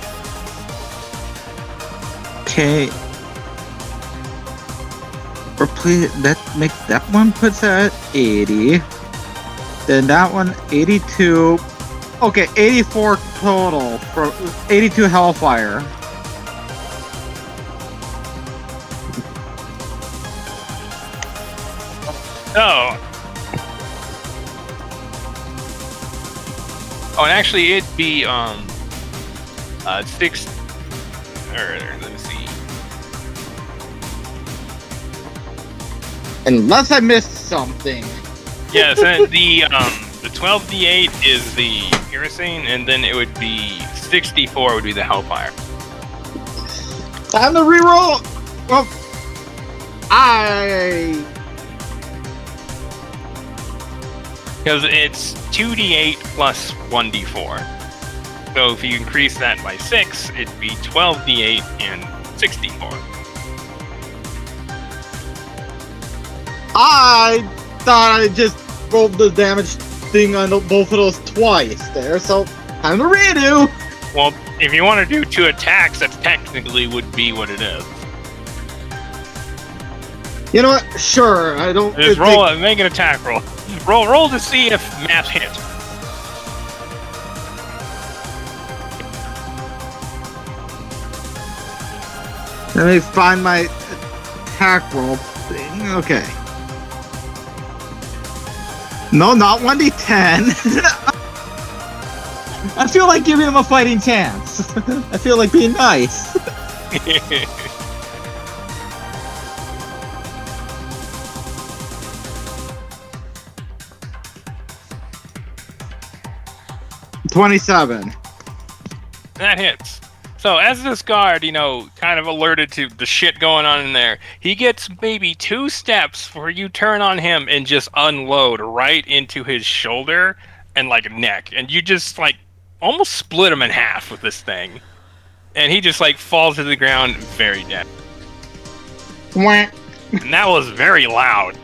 Okay. Replace that. Make that one puts at 80. Then that one 82. Okay, 84 total for 82 Hellfire. Oh. Oh, and actually, it'd be 6. Or let me see. Unless I missed something. Yeah, so the 12d8 is the piercing, and then it would be 64 would be the Hellfire. Time to reroll. Well, Because it's 2d8 plus 1d4. So if you increase that by 6, it'd be 12d8 and 64. I thought I just rolled the damage thing on both of those twice there, so time to redo. Well, if you want to do 2 attacks, that technically would be what it is. You know what? Sure, I don't. Just roll it, make an attack roll. Roll to see if math hits. Let me find my attack roll thing. Okay. No, not 1d10. I feel like giving him a fighting chance. I feel like being nice. 27. That hits. So as this guard, kind of alerted to the shit going on in there, he gets maybe 2 steps where you turn on him and just unload right into his shoulder and neck, and you just almost split him in half with this thing, and he just falls to the ground very dead. Wah. And that was very loud.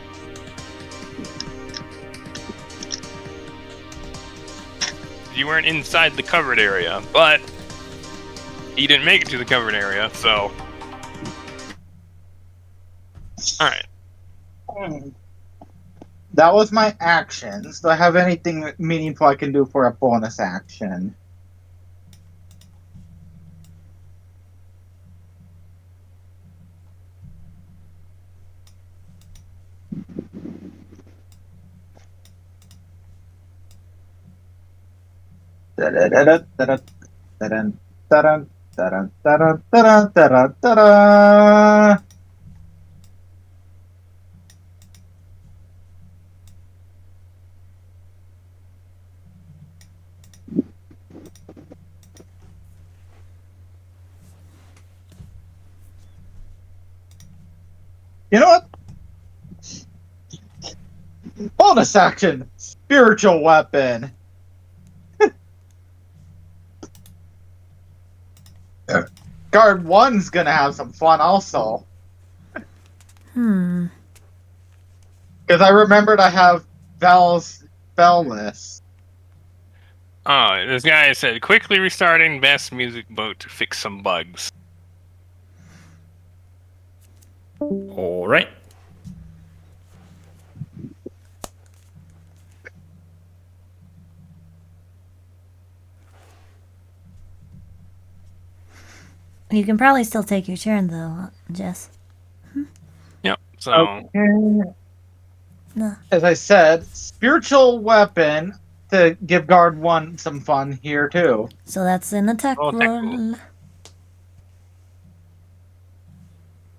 You weren't inside the covered area, but he didn't make it to the covered area, so... Alright. That was my actions. Do I have anything meaningful I can do for a bonus action? You know what? Bonus action! Spiritual weapon! Guard 1's gonna have some fun also. Because I remembered I have Val's spell list. Oh, this guy said, quickly restarting best music boat to fix some bugs. All right. You can probably still take your turn though, Jess. Yep. So Okay. No. As I said, spiritual weapon to give guard 1 some fun here too. So that's an attack Roll attack roll. roll.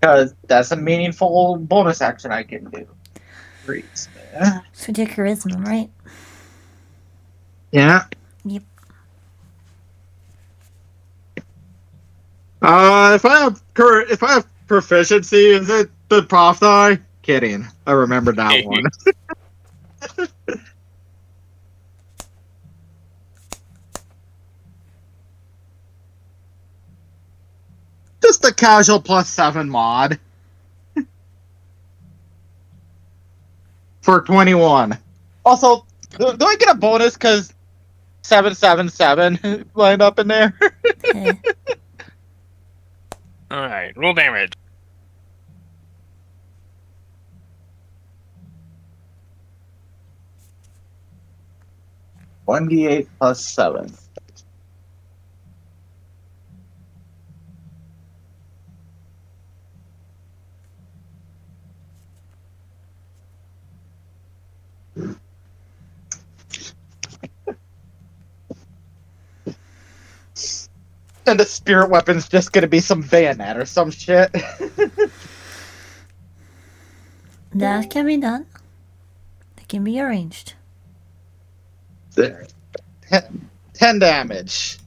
Because that's a meaningful bonus action I can do. Great. So your charisma, right? Yeah. Yep. If I have proficiency, is it the prof die? Kidding. I remember that one. Just a casual +7 mod. For 21. Also, do I get a bonus because 777 lined up in there? Eh. All right. Roll damage. $1d8 plus 7. And the spirit weapon's just gonna be some bayonet or some shit. That can be done. That can be arranged. There. 10 damage.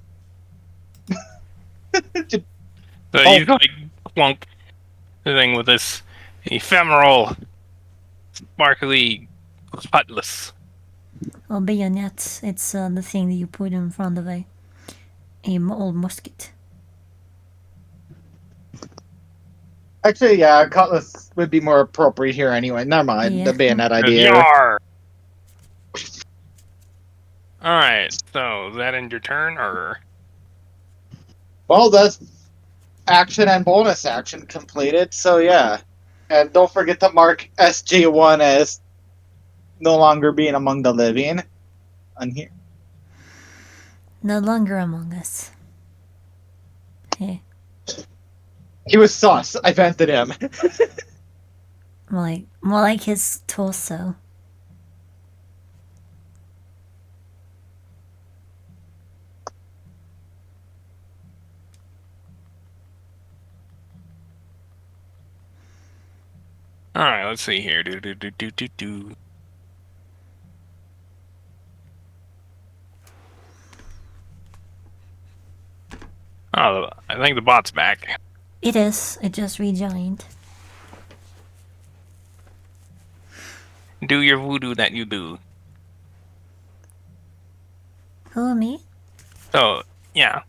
So Oh. you like clunk the thing with this ephemeral, sparkly cutlass. Well, bayonet, it's the thing that you put in front of a old musket. Actually, yeah, cutlass would be more appropriate here anyway. Never mind, Yeah. the bayonet idea. Yar! All right. So is that end your turn, or Well, that's action and bonus action completed, so yeah. And don't forget to mark SG1 as no longer being among the living on here. No longer among us. Hey, He was sus. I vented him. more like his torso. all right? Let's see here. Do. Oh, I think the bot's back. It is. It just rejoined. Do your voodoo that you do. Who, me? So yeah,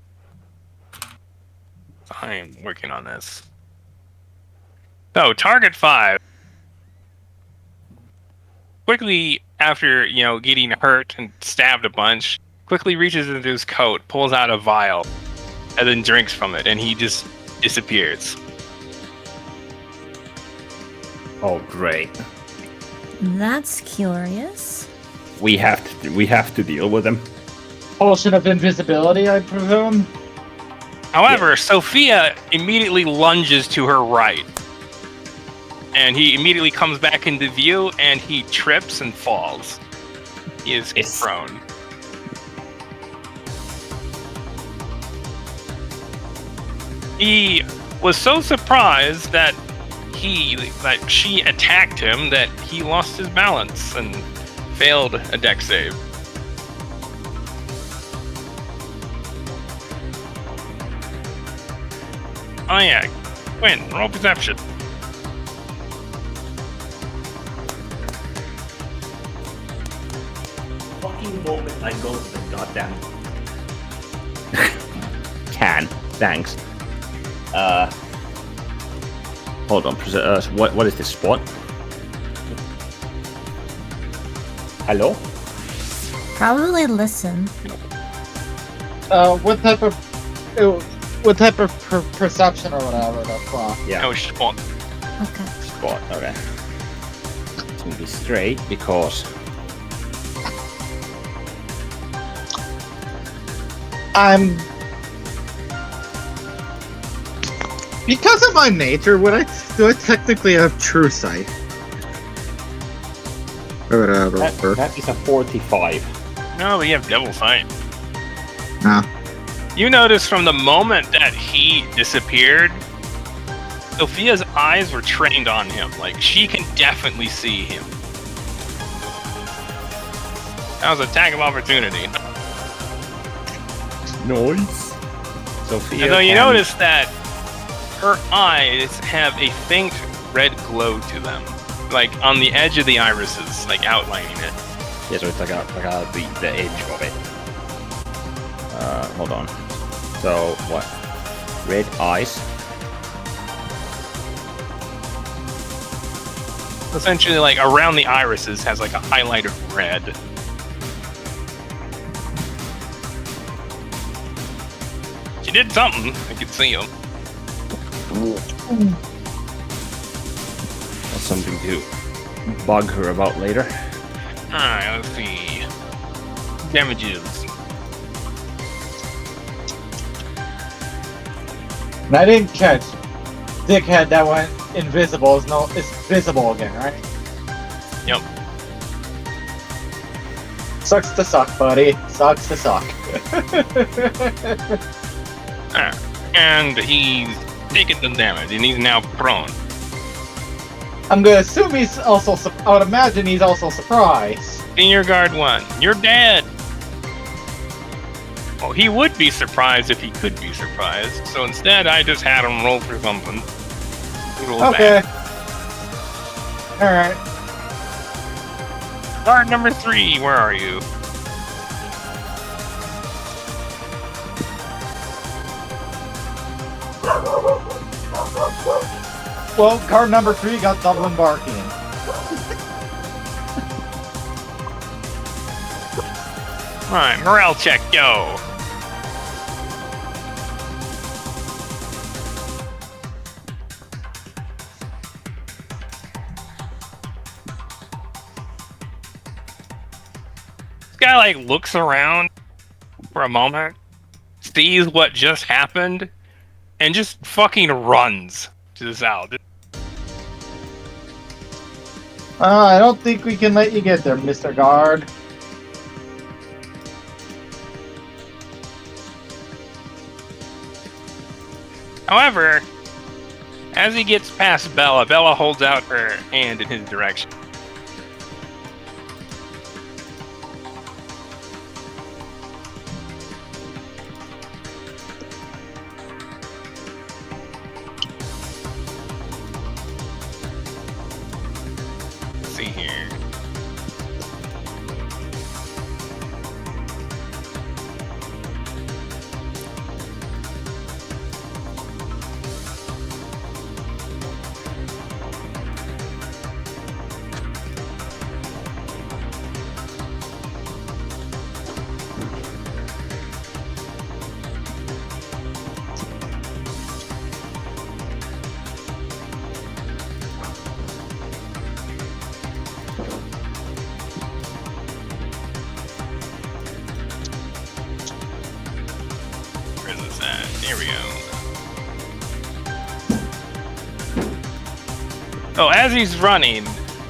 I'm working on this. So target 5. Quickly after getting hurt and stabbed a bunch, quickly reaches into his coat, pulls out a vial, and then drinks from it, and he just disappears. Oh, great. That's curious. We have to deal with them. Potion of invisibility, I presume. However, Sophia immediately lunges to her right, and he immediately comes back into view, and he trips and falls. He is Yes. prone. He was so surprised that she attacked him that he lost his balance and failed a dex save. Oh yeah, Quinn, roll perception. Fucking moment I go to the goddamn can. Thanks. Hold on. What is this spot? Hello? Probably listen. What type of perception or whatever that's from? Yeah. No spot. Okay. Spot. Okay. It's gonna be straight because Because of my nature, do I technically have true sight? Or whatever. That is a 45. No, we have devil sight. Nah. You notice from the moment that he disappeared, Sophia's eyes were trained on him. Like, she can definitely see him. That was an attack of opportunity. Noise. Sophia. Although you notice that her eyes have a faint red glow to them. Like, on the edge of the irises, like, outlining it. Yeah, so it's like the edge of it. Hold on. So, what? Red eyes. Essentially, like, around the irises has, like, a highlight of red. She did something. I could see him. That's something to bug her about later. Alright, let's see. Damages. And I didn't catch. Dickhead that went invisible is visible again, right? Yep. Sucks to suck, buddy. Sucks to suck. And he's taken the damage, and he's now prone. I'm gonna assume he's also. I would imagine he's also surprised. Senior Guard 1, you're dead! Well, he would be surprised if he could be surprised, so instead I just had him roll for something. He rolled Okay. bad. Alright. Guard number 3, where are you? Well, card number 3 got Dublin barking. Alright, morale check, go! This guy, like, looks around for a moment, sees what just happened, and just fucking runs to the south. I don't think we can let you get there, Mr. Guard. However, as he gets past Bella, Bella holds out her hand in his direction. Let's see here. Where is this at? Here we go. Oh, as he's running,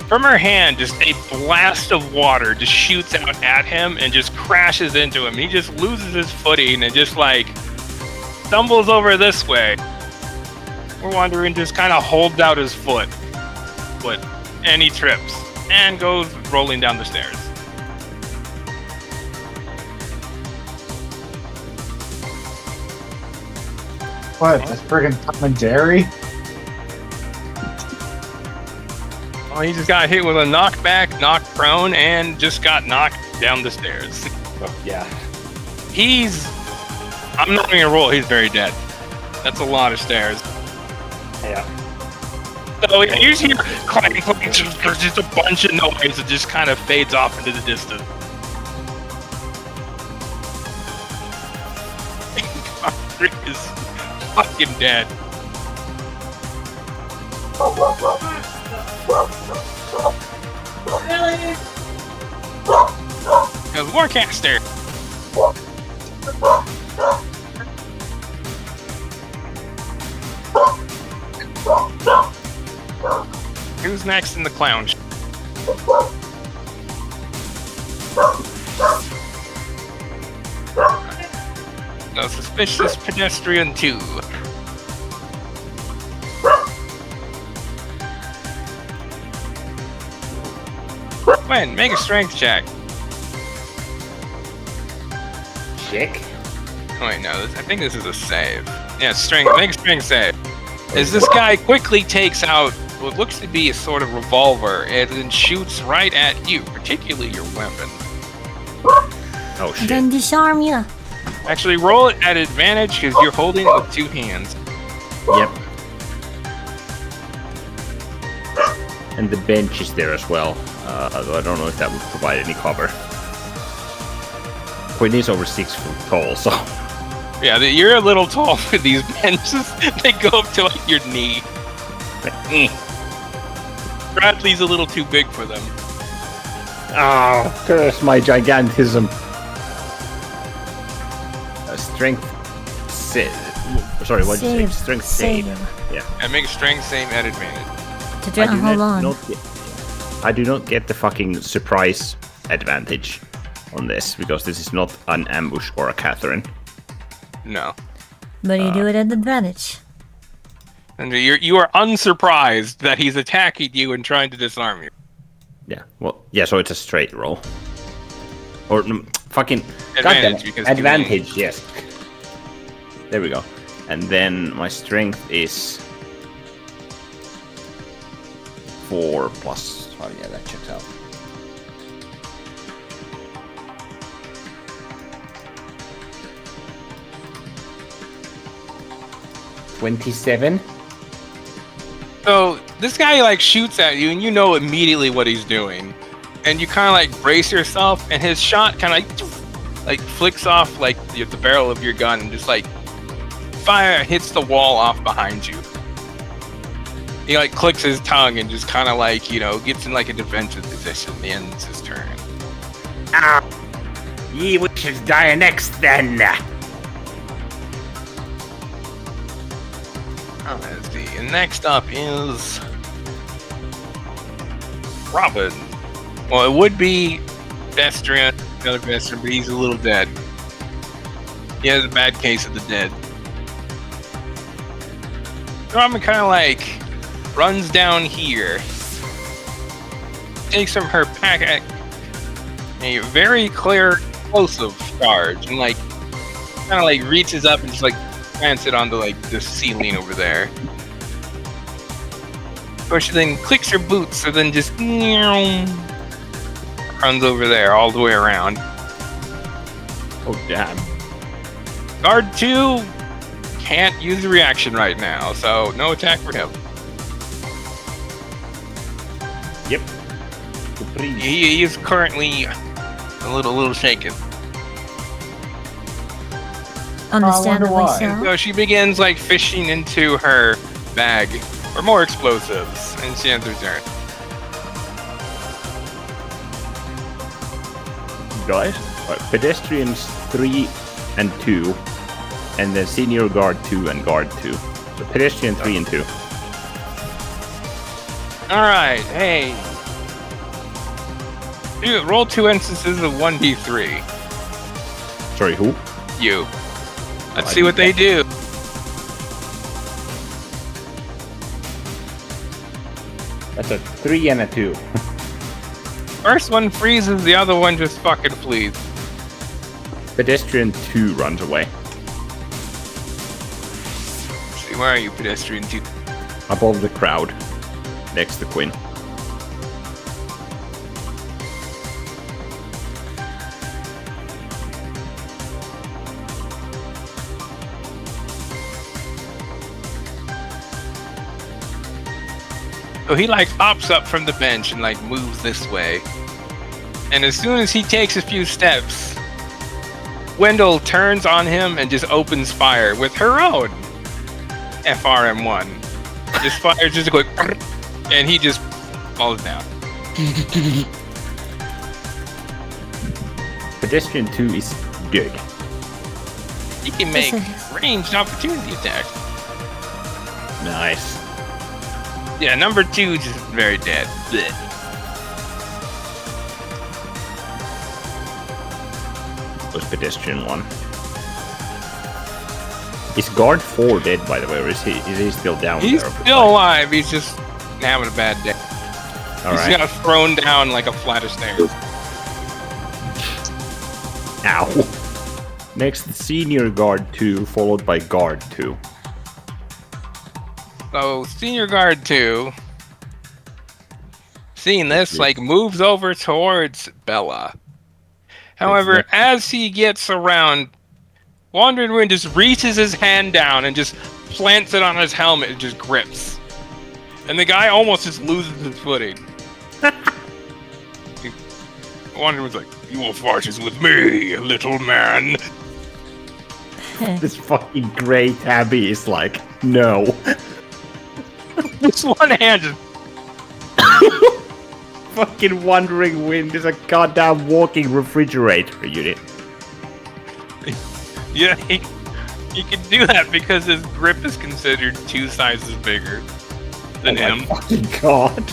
from her hand, just a blast of water just shoots out at him and just crashes into him. He just loses his footing and just, like, stumbles over this way. We're wondering, just kind of holds out his foot. And he trips and goes rolling down the stairs. What? That's friggin' Tom and Jerry? Well, he just got hit with a knockback, knocked prone, and just got knocked down the stairs. Oh, yeah. I'm not going to roll, he's very dead. That's a lot of stairs. Yeah. So you hear clang, clang, just a bunch of noise that just kind of fades off into the distance. Rick is fucking dead. Really? Because Warcaster. who's next in the clown show? The suspicious pedestrian 2. Gwen, make a strength check. Check. Oh, wait, no, I think this is a save. Yeah, strength. Make a strength save. As this guy quickly takes out what looks to be a sort of revolver and then shoots right at you, particularly your weapon. Oh shit. Then disarm you. Actually, roll it at advantage because you're holding it with 2 hands. Yep. And the bench is there as well. Although I don't know if that would provide any cover. Quinn is over 6 foot tall, so. Yeah, you're a little tall for these benches. They go up to like your knee. Bradley's a little too big for them. Oh, curse my gigantism. Strength save. Sorry, what did you say? Strength save. Yeah. And make a strength save at advantage. Hold on. I do not get the fucking surprise advantage on this because this is not an ambush or a Catherine. No. But you do it at advantage. And you are unsurprised that he's attacking you and trying to disarm you. Yeah. Well, yeah. So it's a straight roll. Or fucking Advantage, because advantage. Yes. There we go. And then my strength is 4 plus 5. Yeah, that checks out. $27. So this guy like shoots at you, and you know immediately what he's doing, and you kind of like brace yourself, and his shot kind of like flicks off like the barrel of your gun, and just like fire hits the wall off behind you. He like clicks his tongue and just kind of like gets in like a defensive position. The ends his turn. Ah, ye wishes die next then. Let's see. And next up is Robin. Well, it would be Pedestrian, another Pedestrian, but he's a little dead. He has a bad case of the dead. Robin kind of like runs down here, takes from her pack a very clear explosive charge, and like kind of like reaches up and just like plants it onto like the ceiling over there. Of course, she then clicks her boots, and then just runs over there all the way around. Oh damn! Guard 2 can't use a reaction right now, so no attack for him. Yep. He is currently a little shaken. Understandably why. so. So she begins like fishing into her bag for more explosives, and she ends her turn. Guys, pedestrians 3 and 2, and then senior guard 2 and guard 2. So pedestrian 3 and 2. All right, hey. Roll 2 instances of 1d3. Sorry, who? You. Let's see what they do. That's a 3 and a 2. First one freezes, the other one just fucking flees. Pedestrian 2 runs away. Let's see, where are you, Pedestrian 2? Above the crowd. Next to Quinn. So he like pops up from the bench and like moves this way. And as soon as he takes a few steps, Wendell turns on him and just opens fire with her own FRM1. Just fires just a quick, and he just falls down. Pedestrian 2 is dead. He can make ranged opportunity attack. Nice. Yeah, number 2 just very dead. Blech. Was pedestrian 1. Is guard 4 dead, by the way, or is he still down He's there? still alive. He's just having a bad day. All He's right. got thrown down like a flat of stairs. Ow. Next, senior guard 2, followed by guard 2. So senior guard 2, seeing this, like moves over towards Bella. However, as he gets around, Wandering Wind just reaches his hand down and just plants it on his helmet and just grips. And the guy almost just loses his footing. Wandering Wind's like, "You will fight with me, little man." This fucking gray tabby is like, no. This one hand just Fucking Wandering Wind is a goddamn walking refrigerator unit. yeah, he can do that because his grip is considered 2 sizes bigger than Oh my him. fucking god.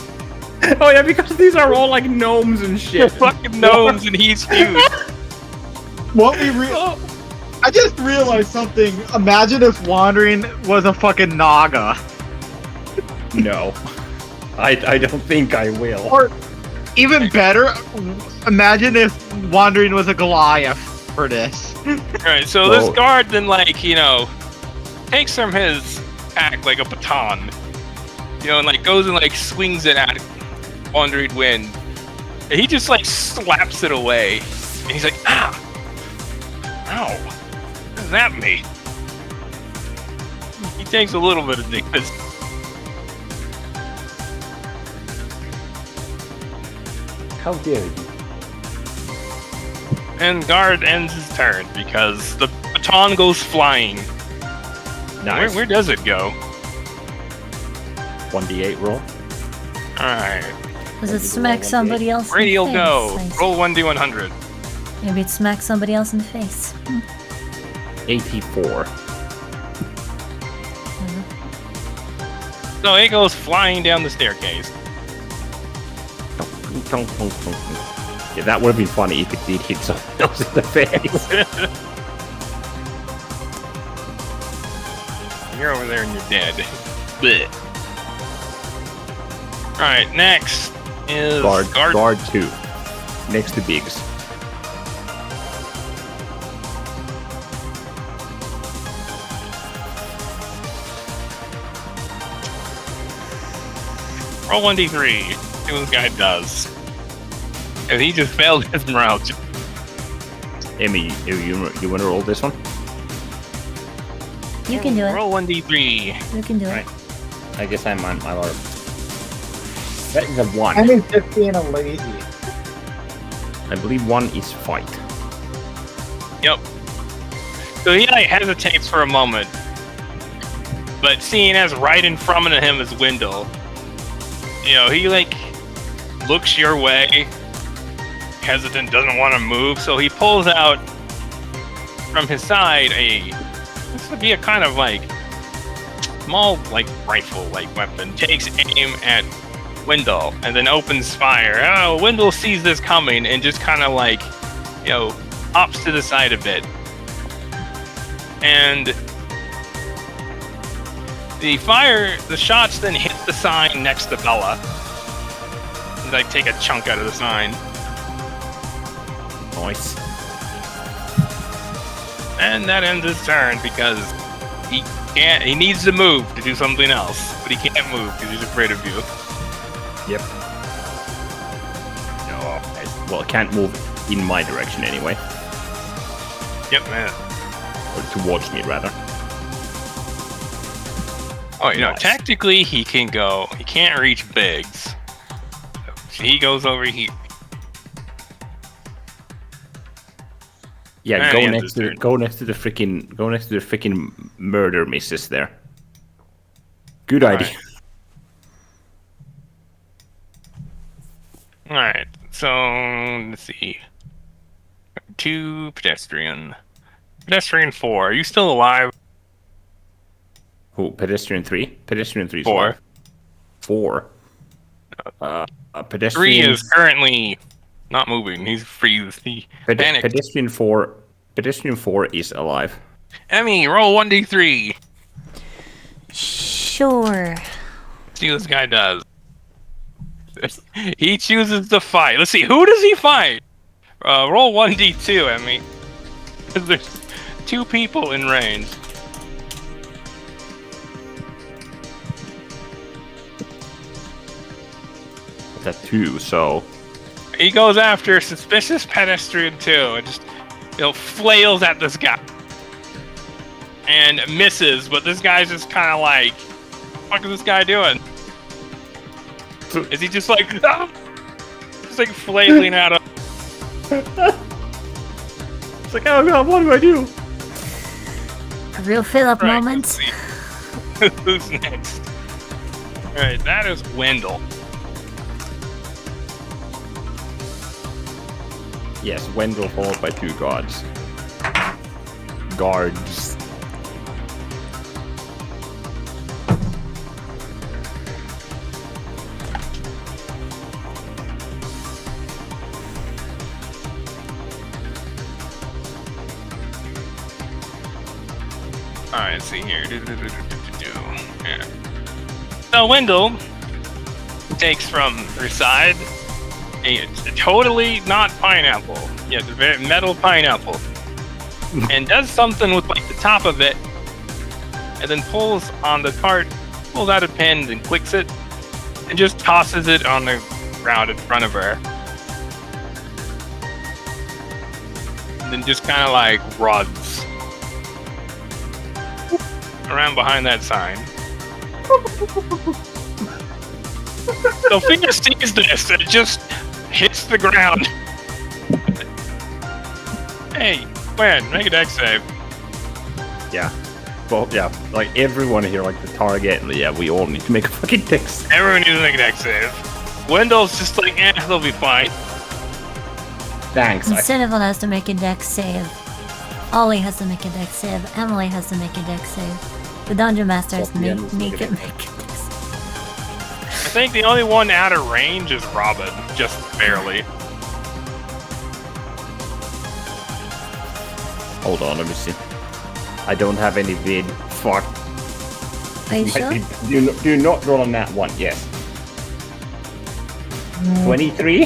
Oh yeah, because these are all like gnomes and They're shit. fucking gnomes and he's huge. What we I just realized something. Imagine if Wandering was a fucking Naga. No. I don't think I will. Or even better, imagine if Wandering was a Goliath for this. Alright, so Whoa. this guard then, like, you know, takes from his pack like a baton, you know, and like goes and like swings it at Wandering Wind. And he just like slaps it away. And he's like, "Ah! Ow! What does that mean?" He takes a little bit of damage. How dare you? And guard ends his turn because the baton goes flying. Nice. Where does it go? 1d8 roll. Alright. Does it smack somebody else Radial in the go. face? Roll 1d100. Maybe it smacks somebody else in the face. 84. So it goes flying down the staircase. Yeah, that would have been funny if it did hit someone else in the face. You're over there and you're dead. Blech. Alright, next is Guard 2. Next to Biggs. Roll 1d3. See what this guy does. And he just failed his morale. Emmy, you want to roll this one? You can do it. Roll 1d3. You can do it. Right. I guess I'm on my alarm. That is a 1. I mean, just being a lazy. I believe 1 is fight. Yep. So he like hesitates for a moment. But seeing as right in front of him is Wendell, you know, he like looks your way, hesitant, doesn't want to move, so he pulls out from his side this would be a kind of like small like rifle like weapon, takes aim at Wendell and then opens fire. Oh, Wendell sees this coming and just kind of like, you know, hops to the side a bit. And the shots then hit the sign next to Bella. And like take a chunk out of the sign. Nice. And that ends his turn because he needs to move to do something else. But he can't move because he's afraid of you. Yep. No, well, can't move in my direction anyway. Yep, man. Or towards me, rather. Oh, you know, Nice. tactically he can't reach Biggs. So he goes over here. Yeah, And go he ends next his to turn. the freaking murder misses there. Good idea. Alright, so let's see. 2 pedestrian. Pedestrian 4. Are you still alive? Who? Pedestrian 3? Pedestrian 3 is 4. alive. 4. A 3 pedestrian. is currently not moving. He's freezed. He panicked. Pedestrian 4. Pedestrian 4 is alive. Emmy, roll 1d3. Sure. See what this guy does. He chooses to fight. Let's see, who does he fight? Roll 1d2, Emmy. Because there's 2 people in range. That's 2, so. He goes after suspicious pedestrian 2 and just, flails at this guy. And misses, but this guy's just kind of like, what is this guy doing? Is he just like, ah! Just like flailing at him? It's like, oh god, what do I do? A real fill-up Right, moment. let's see. Who's next? Alright, that is Wendell. Yes, Wendell followed by 2 guards. Guards. Alright, let's see here. Yeah. So Wendell takes from her side a totally not pineapple. Yeah, it's a very metal pineapple. And does something with like the top of it. And then pulls on the cart, pulls out a pen and clicks it. And just tosses it on the ground in front of her. And then just kind of like runs around behind that sign. Sophia sees this and it just hits the ground. Hey, Gwen, make a dex save. Yeah. Well, yeah, like everyone here, like the target, yeah, we all need to make a fucking dex. Everyone needs to make a dex save. Wendell's just like, they'll be fine. Thanks. Cineville has to make a dex save. Ollie has to make a dex save. Emily has to make a dex save. The Dungeon Master has to make it make a dex save. I think the only one out of range is Robin, just barely. Hold on, let me see. I don't have any vid. Fuck. Are you sure? Do not roll on that one, yes. 23?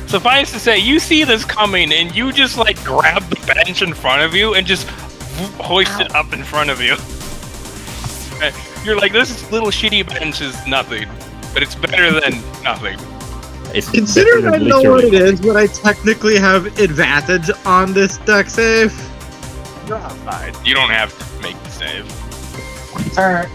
Suffice to say, you see this coming and you just like grab the bench in front of you and just hoist it up in front of you. You're like, this little shitty bench is nothing, but it's better than nothing. Considering I know what it is, would I technically have advantage on this deck save? You're outside. You don't have to make the save. Alright.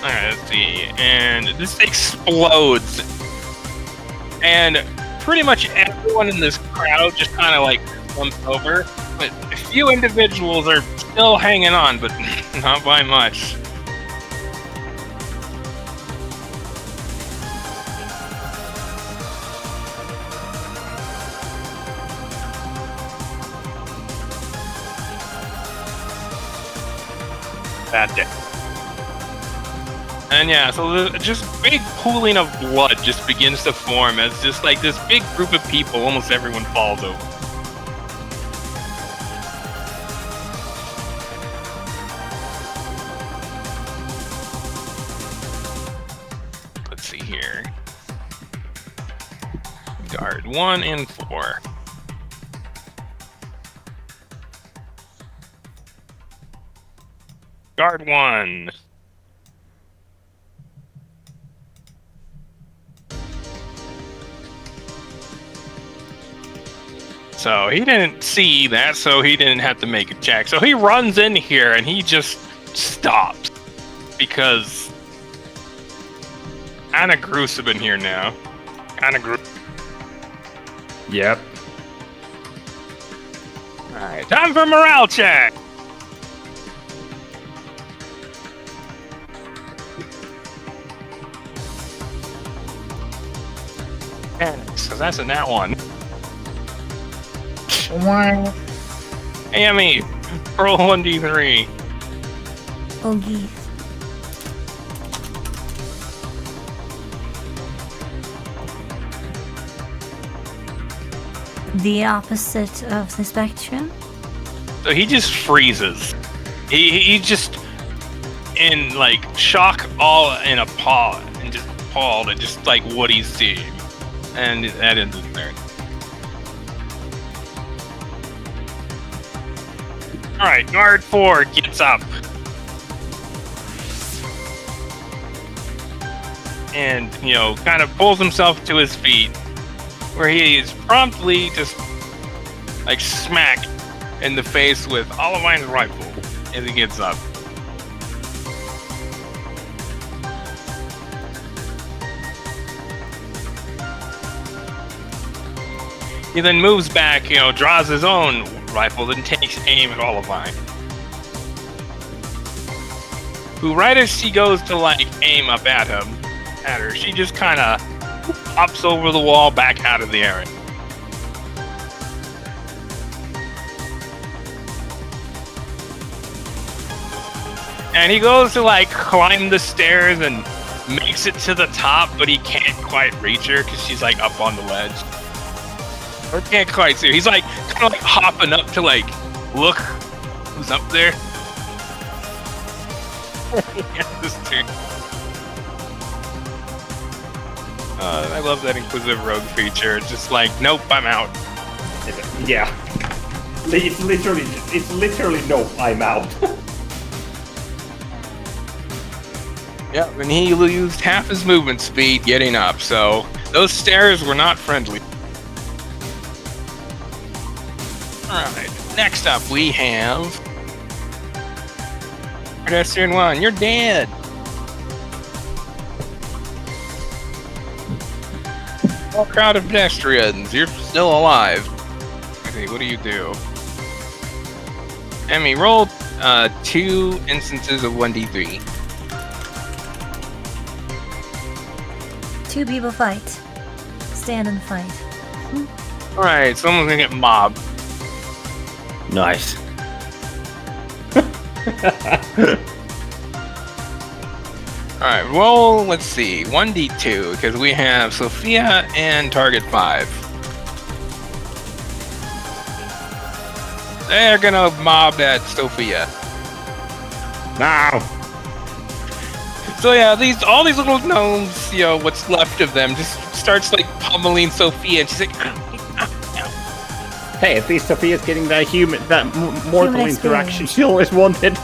Alright, let's see. And this explodes. And pretty much everyone in this crowd just kind of like slumps over. But a few individuals are still hanging on, but not by much. That day. And yeah, so the just big pooling of blood just begins to form as just like this big group of people, almost everyone falls over. Let's see here. Guard 1 and 4. Guard 1. So he didn't see that, so he didn't have to make a check. So he runs in here and he just stops. Because kinda gruesome in here now. Kinda gruesome. Yep. Alright, time for morale check! So that's a nat 1. Wah. Amy, roll 1d3. Oogie. The opposite of the spectrum. So he just freezes. He just in like shock, all in a paw, and just appalled at just like what he's seeing, and that ends his turn. All right, guard 4 gets up and kind of pulls himself to his feet, where he is promptly just like smacked in the face with Olivine's rifle as he gets up. He then moves back, draws his own rifle, then takes aim at Olivine. Who, right as she goes to like aim up at her, she just kind of hops over the wall back out of the area. And he goes to like climb the stairs and makes it to the top, but he can't quite reach her because she's like up on the ledge. Or can't quite see her. He's like kind of like hopping up to like look who's up there. This dude. I love that Inquisitive Rogue feature. It's just like, nope, I'm out. Yeah. It's literally no, I'm out. Yeah, and he used half his movement speed getting up, so those stairs were not friendly. Alright, next up we have Pedestrian 1, you're dead! Small crowd of pedestrians, you're still alive. Okay, what do you do? Emmy, roll 2 instances of 1d3. 2 people fight. Stand and fight. Alright, someone's gonna get mobbed. Nice. Alright, roll, let's see, 1d2, because we have Sophia and target 5. They're gonna mob that Sophia. Now. So yeah, all these little gnomes, what's left of them, just starts like pummeling Sophia, and she's like, Hey, at least Sophia's getting that mortal Human interaction she always wanted.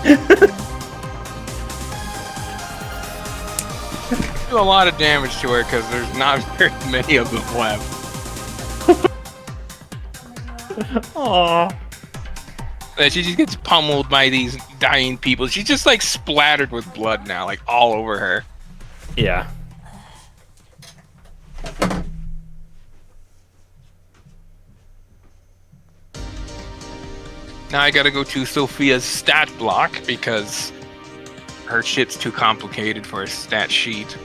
do a lot of damage to her because there's not very many of them left. Aww. She just gets pummeled by these dying people. She's just like splattered with blood now, like all over her. Yeah. Now I gotta go to Sophia's stat block because her shit's too complicated for a stat sheet.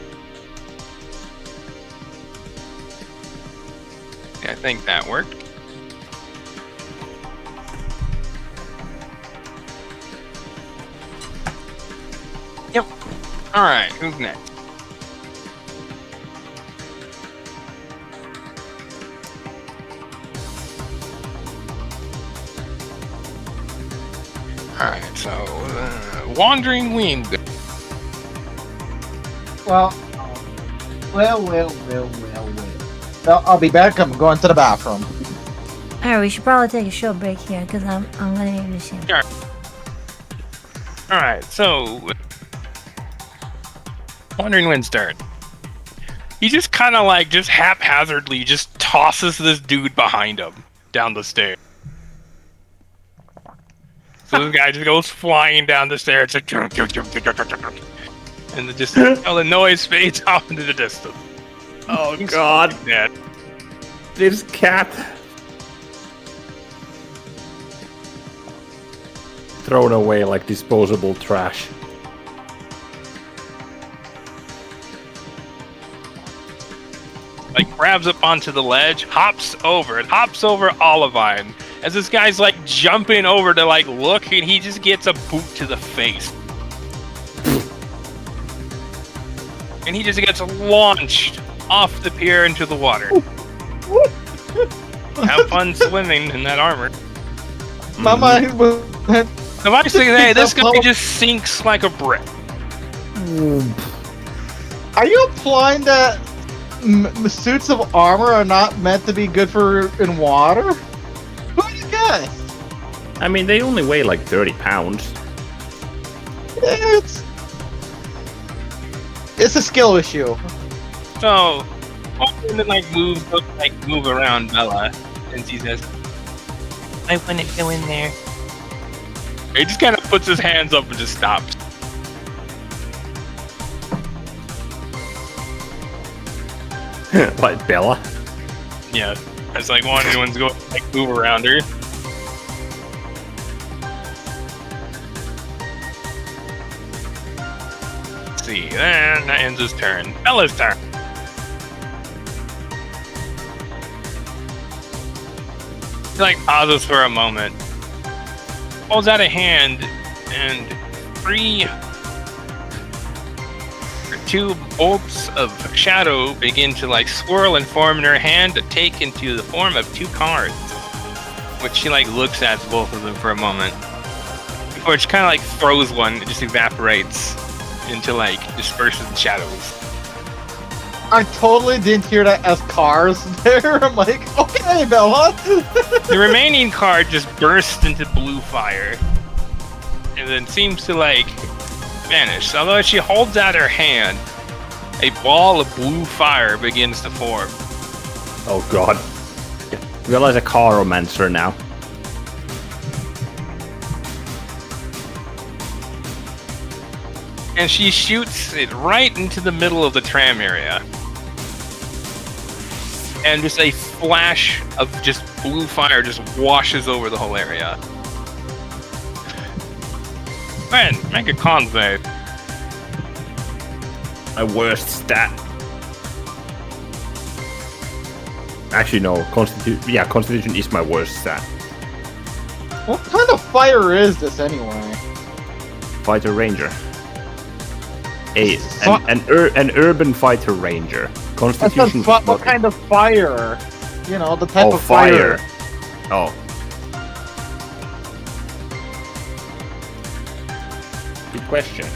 Yeah, I think that worked. Yep. Alright, who's next? Alright, so, Wandering Wind. Well, I'll be back. I'm going to the bathroom. Alright, we should probably take a short break here because I'm gonna need this shit. Alright, so Wandering Wind's turn. He just kind of like, just haphazardly just tosses this dude behind him down the stairs. So this guy just goes flying down the stairs, like, and just the noise fades off into the distance. Oh god. Dead. This cat. Thrown away like disposable trash. Like grabs up onto the ledge, hops over Olivine, as this guy's like jumping over to like look, and he just gets a boot to the face. And he just gets launched off the pier into the water. Have fun swimming in that armor. My mind was. So I say, hey, this guy just sinks like a brick. Are you implying that suits of armor are not meant to be good for in water? Who do you guess? I mean, they only weigh like 30 pounds. It's a skill issue. So, Austin then like move around Bella, and she says, "I wouldn't go in there." He just kind of puts his hands up and just stops. What, Bella? Yeah, it's like one anyone's going to like move around her. Let's see, then that ends his turn. Bella's turn. He like pauses for a moment, holds out a hand, and two bolts of shadow begin to like swirl and form in her hand to take into the form of two cards, which she like looks at both of them for a moment before she kind of like throws one. It just evaporates into like disperses the shadows. I totally didn't hear that as cars there. I'm like, okay, Bella. The remaining card just bursts into blue fire and then seems to like vanish. Although as she holds out her hand, a ball of blue fire begins to form. Oh god. Realize a Caromancer now. And she shoots it right into the middle of the tram area. And just a flash of just blue fire just washes over the whole area. Man, make a con save. My worst stat. Actually, no. Constitution is my worst stat. What kind of fire is this anyway? Fighter Ranger. An urban fighter ranger. Constitution. What kind of fire? You know, the type Oh, of fire. Oh. Good question.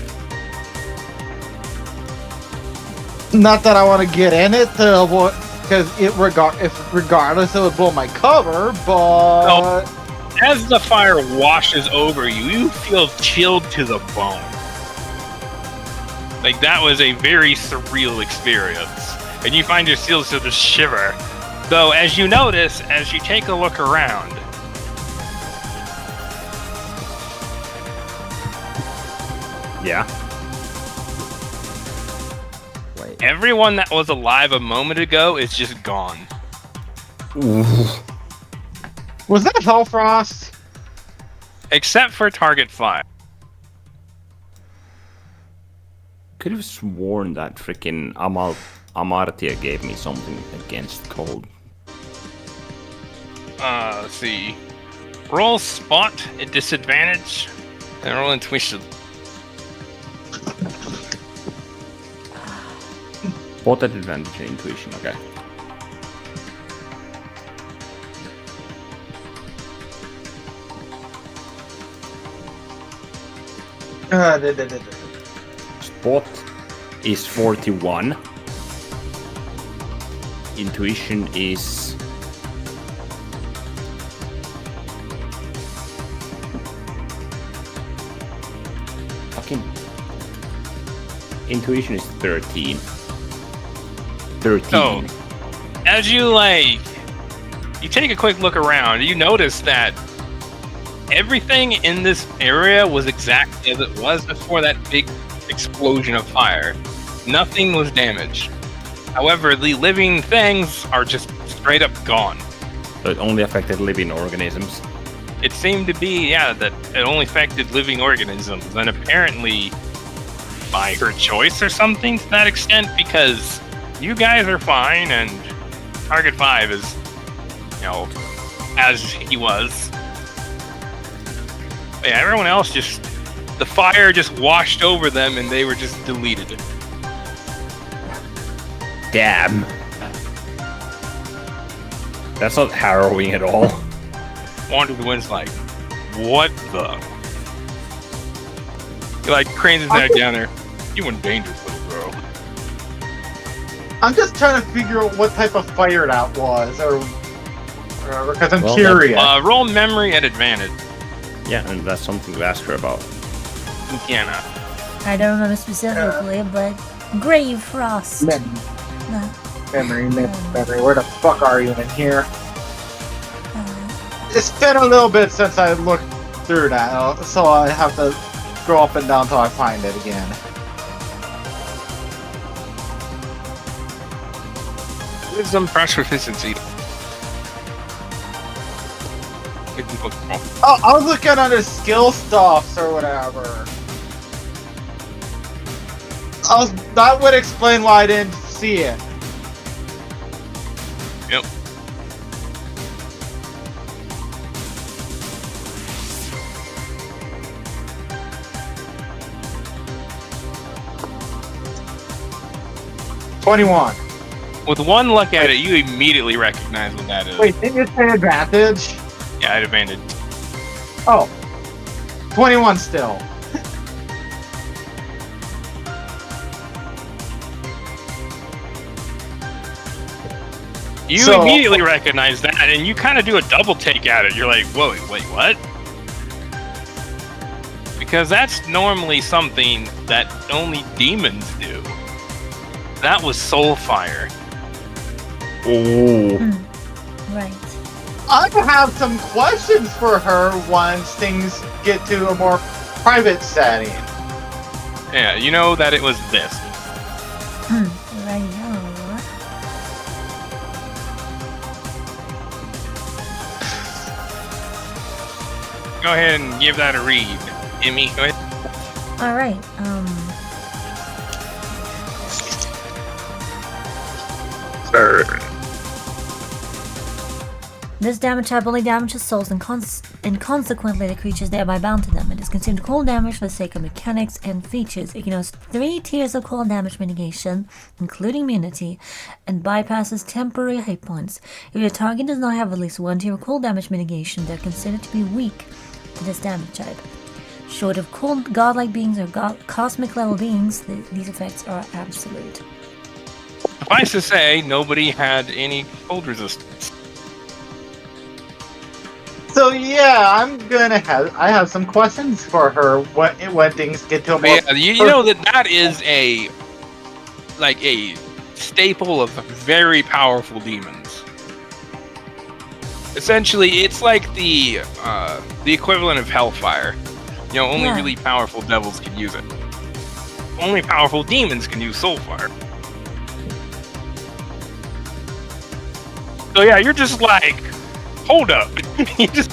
Not that I want to get in it, because regardless, it would blow my cover. But As the fire washes over you, you feel chilled to the bone. Like, that was a very surreal experience. And you find yourself to just shiver. Though, as you notice, as you take a look around, Yeah. everyone that was alive a moment ago is just gone. was that Hellfrost? Except for Target 5. Could have sworn that freaking Amartya gave me something against cold. Let's see. Roll Spot at disadvantage, and roll Intuition. Both at advantage and intuition, okay. Spot is 41. Intuition is... Fucking... Intuition is 13. 13. So, as you you take a quick look around, you notice that everything in this area was exactly as it was before that big explosion of fire. Nothing was damaged. However, the living things are just straight up gone. So it only affected living organisms. It seemed to be, yeah, that it only affected living organisms, and apparently by her choice or something to that extent, because you guys are fine, and Target 5 is, as he was. But yeah, everyone else just, the fire just washed over them and they were just deleted. Damn. That's not harrowing at all. Wander the Wind's like, what the? He like cranes his neck down there. You in danger, little girl. I'm just trying to figure out what type of fire that was, or because I'm Well, curious. Roll memory at advantage. Yeah, and that's something to ask her about. Kiana. I don't remember specifically, but Grave Frost. Memory. Where the fuck are you in here? Uh, It's been a little bit since I looked through that, so I have to go up and down till I find it again. Wisdom plus proficiency. Oh, I was looking under skill stuffs or whatever. That would explain why I didn't see it. Yep. $21. With one look at it, you immediately recognize what that is. Wait, didn't you say advantage? Yeah, I had advantage. Oh. 21 still. You So- immediately recognize that, and you kind of do a double take at it. You're like, whoa, wait, what? Because that's normally something that only demons do. That was soul fire. Oh. right. I have some questions for her once things get to a more private setting. Yeah, you know that it was this. Right. Go ahead and give that a read. Emmy, go ahead. All right. This damage type only damages souls and consequently the creatures thereby bound to them. It is considered cold damage for the sake of mechanics and features. It ignores 3 tiers of cold damage mitigation, including immunity, and bypasses temporary hit points. If your target does not have at least 1 tier of cold damage mitigation, they are considered to be weak to this damage type. Short of cold godlike beings or cosmic level beings, these effects are absolute. Suffice to say, nobody had any cold resistance. So yeah, I have some questions for her when things get to a more. Yeah, you know that is a staple of very powerful demons. Essentially, it's like the equivalent of hellfire. You know, only Yeah. really powerful devils can use it. Only powerful demons can use soulfire. So yeah, you're just like, hold up. You just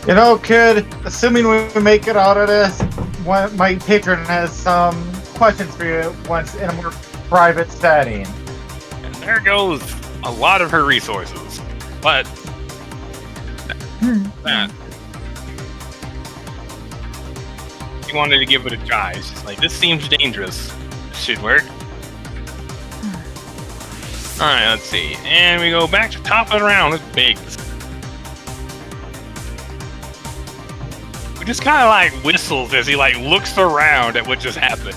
You know, kid, assuming we make it out of this, my patron has some questions for you once in a more private setting. and there goes a lot of her resources. But that she wanted to give it a try. She's like, this seems dangerous. This should work. Alright, let's see. And we go back to top of the round with Biggs. We just kind of like whistles as he like looks around at what just happened.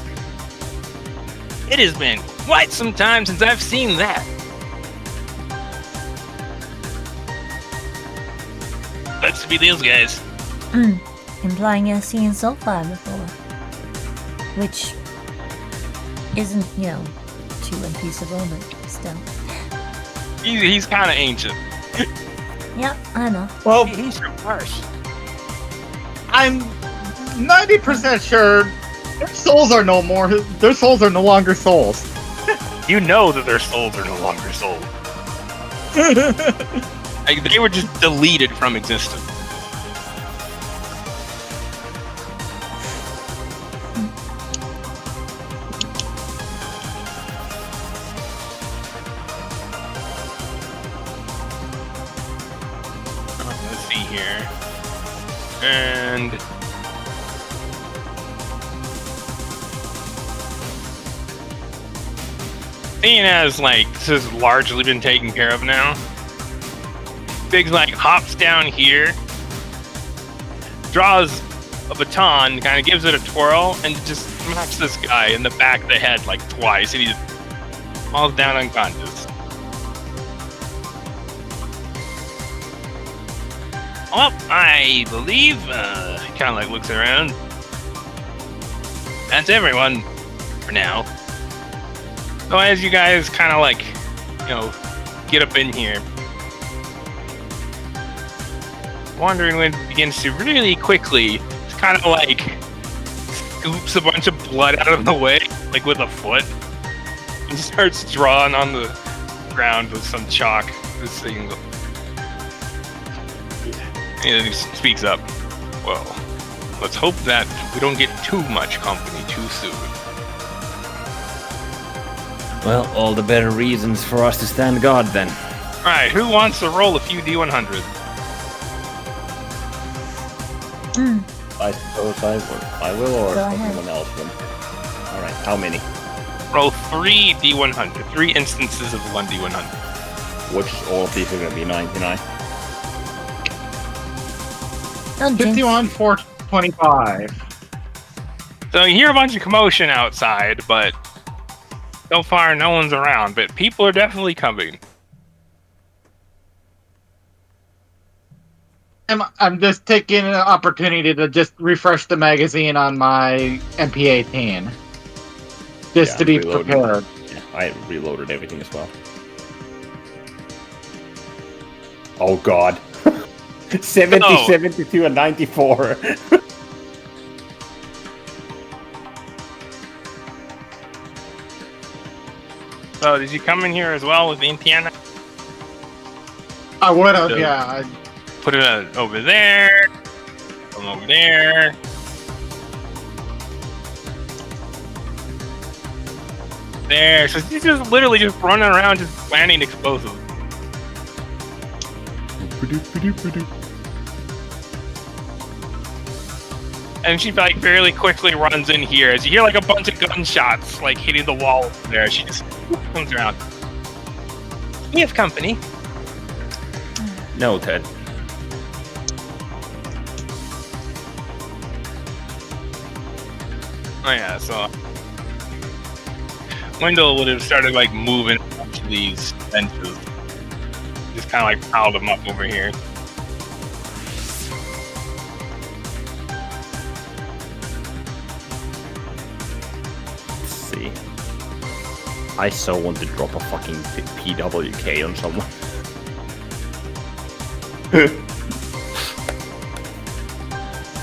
It has been quite some time since I've seen that. Let's be these guys. Implying you've seen Soulfire before. Which isn't, too unfeasible, but still. He's kind of ancient. Yep, I know. Well, He's from Mars. I'm 90% sure their souls are no more. Their souls are no longer souls. You know that their souls are no longer souls. Like, they were just deleted from existence. here. And seeing as like this has largely been taken care of now, Biggs like hops down here, draws a baton, kind of gives it a twirl, and just smacks this guy in the back of the head like twice, and he just falls down unconscious. Well, I believe, kind of like looks around. That's everyone for now. So as you guys kind of like, get up in here, wandering wind begins to really quickly, it's kind of like scoops a bunch of blood out of the way, like with a foot, and starts drawing on the ground with some chalk. This thing. And he speaks up. Well, let's hope that we don't get too much company too soon. Well, all the better reasons for us to stand guard then. Alright, who wants to roll a few D100s? I suppose I will, or Go ahead. someone else will. Alright, how many? Roll 3 D100. 3 instances of 1 D100. Which all of these are gonna be 99? Don't jinx. 51, 425. So you hear a bunch of commotion outside, but so far no one's around. But people are definitely coming. I'm just taking an opportunity to just refresh the magazine on my MP18. Just Yeah, to be reloading. prepared. Yeah, I reloaded everything as well. Oh god. 70, Oh. 72, and 94. So did you come in here as well with the antenna? I would have, So- yeah. Put it over there. Come over there. There. So she's just literally just running around, just planting explosives. And she like fairly quickly runs in here. As you hear like a bunch of gunshots like hitting the wall there, she just comes around. We have company. No, Ted. Oh yeah, so Wendell would have started like moving a bunch of these benches. Just kind of like piled them up over here. Let's see. I so want to drop a fucking PWK on someone.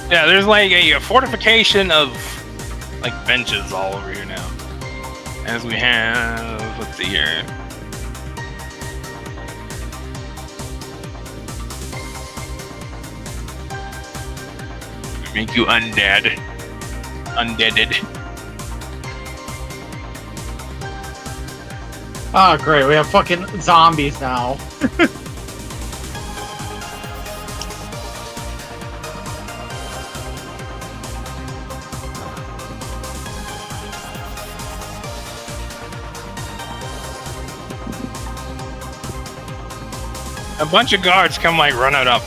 Yeah, there's like a fortification of like benches all over here now. As we have, let's see here. Make you undead. Undeaded. Oh, great. We have fucking zombies now. A bunch of guards come like running up.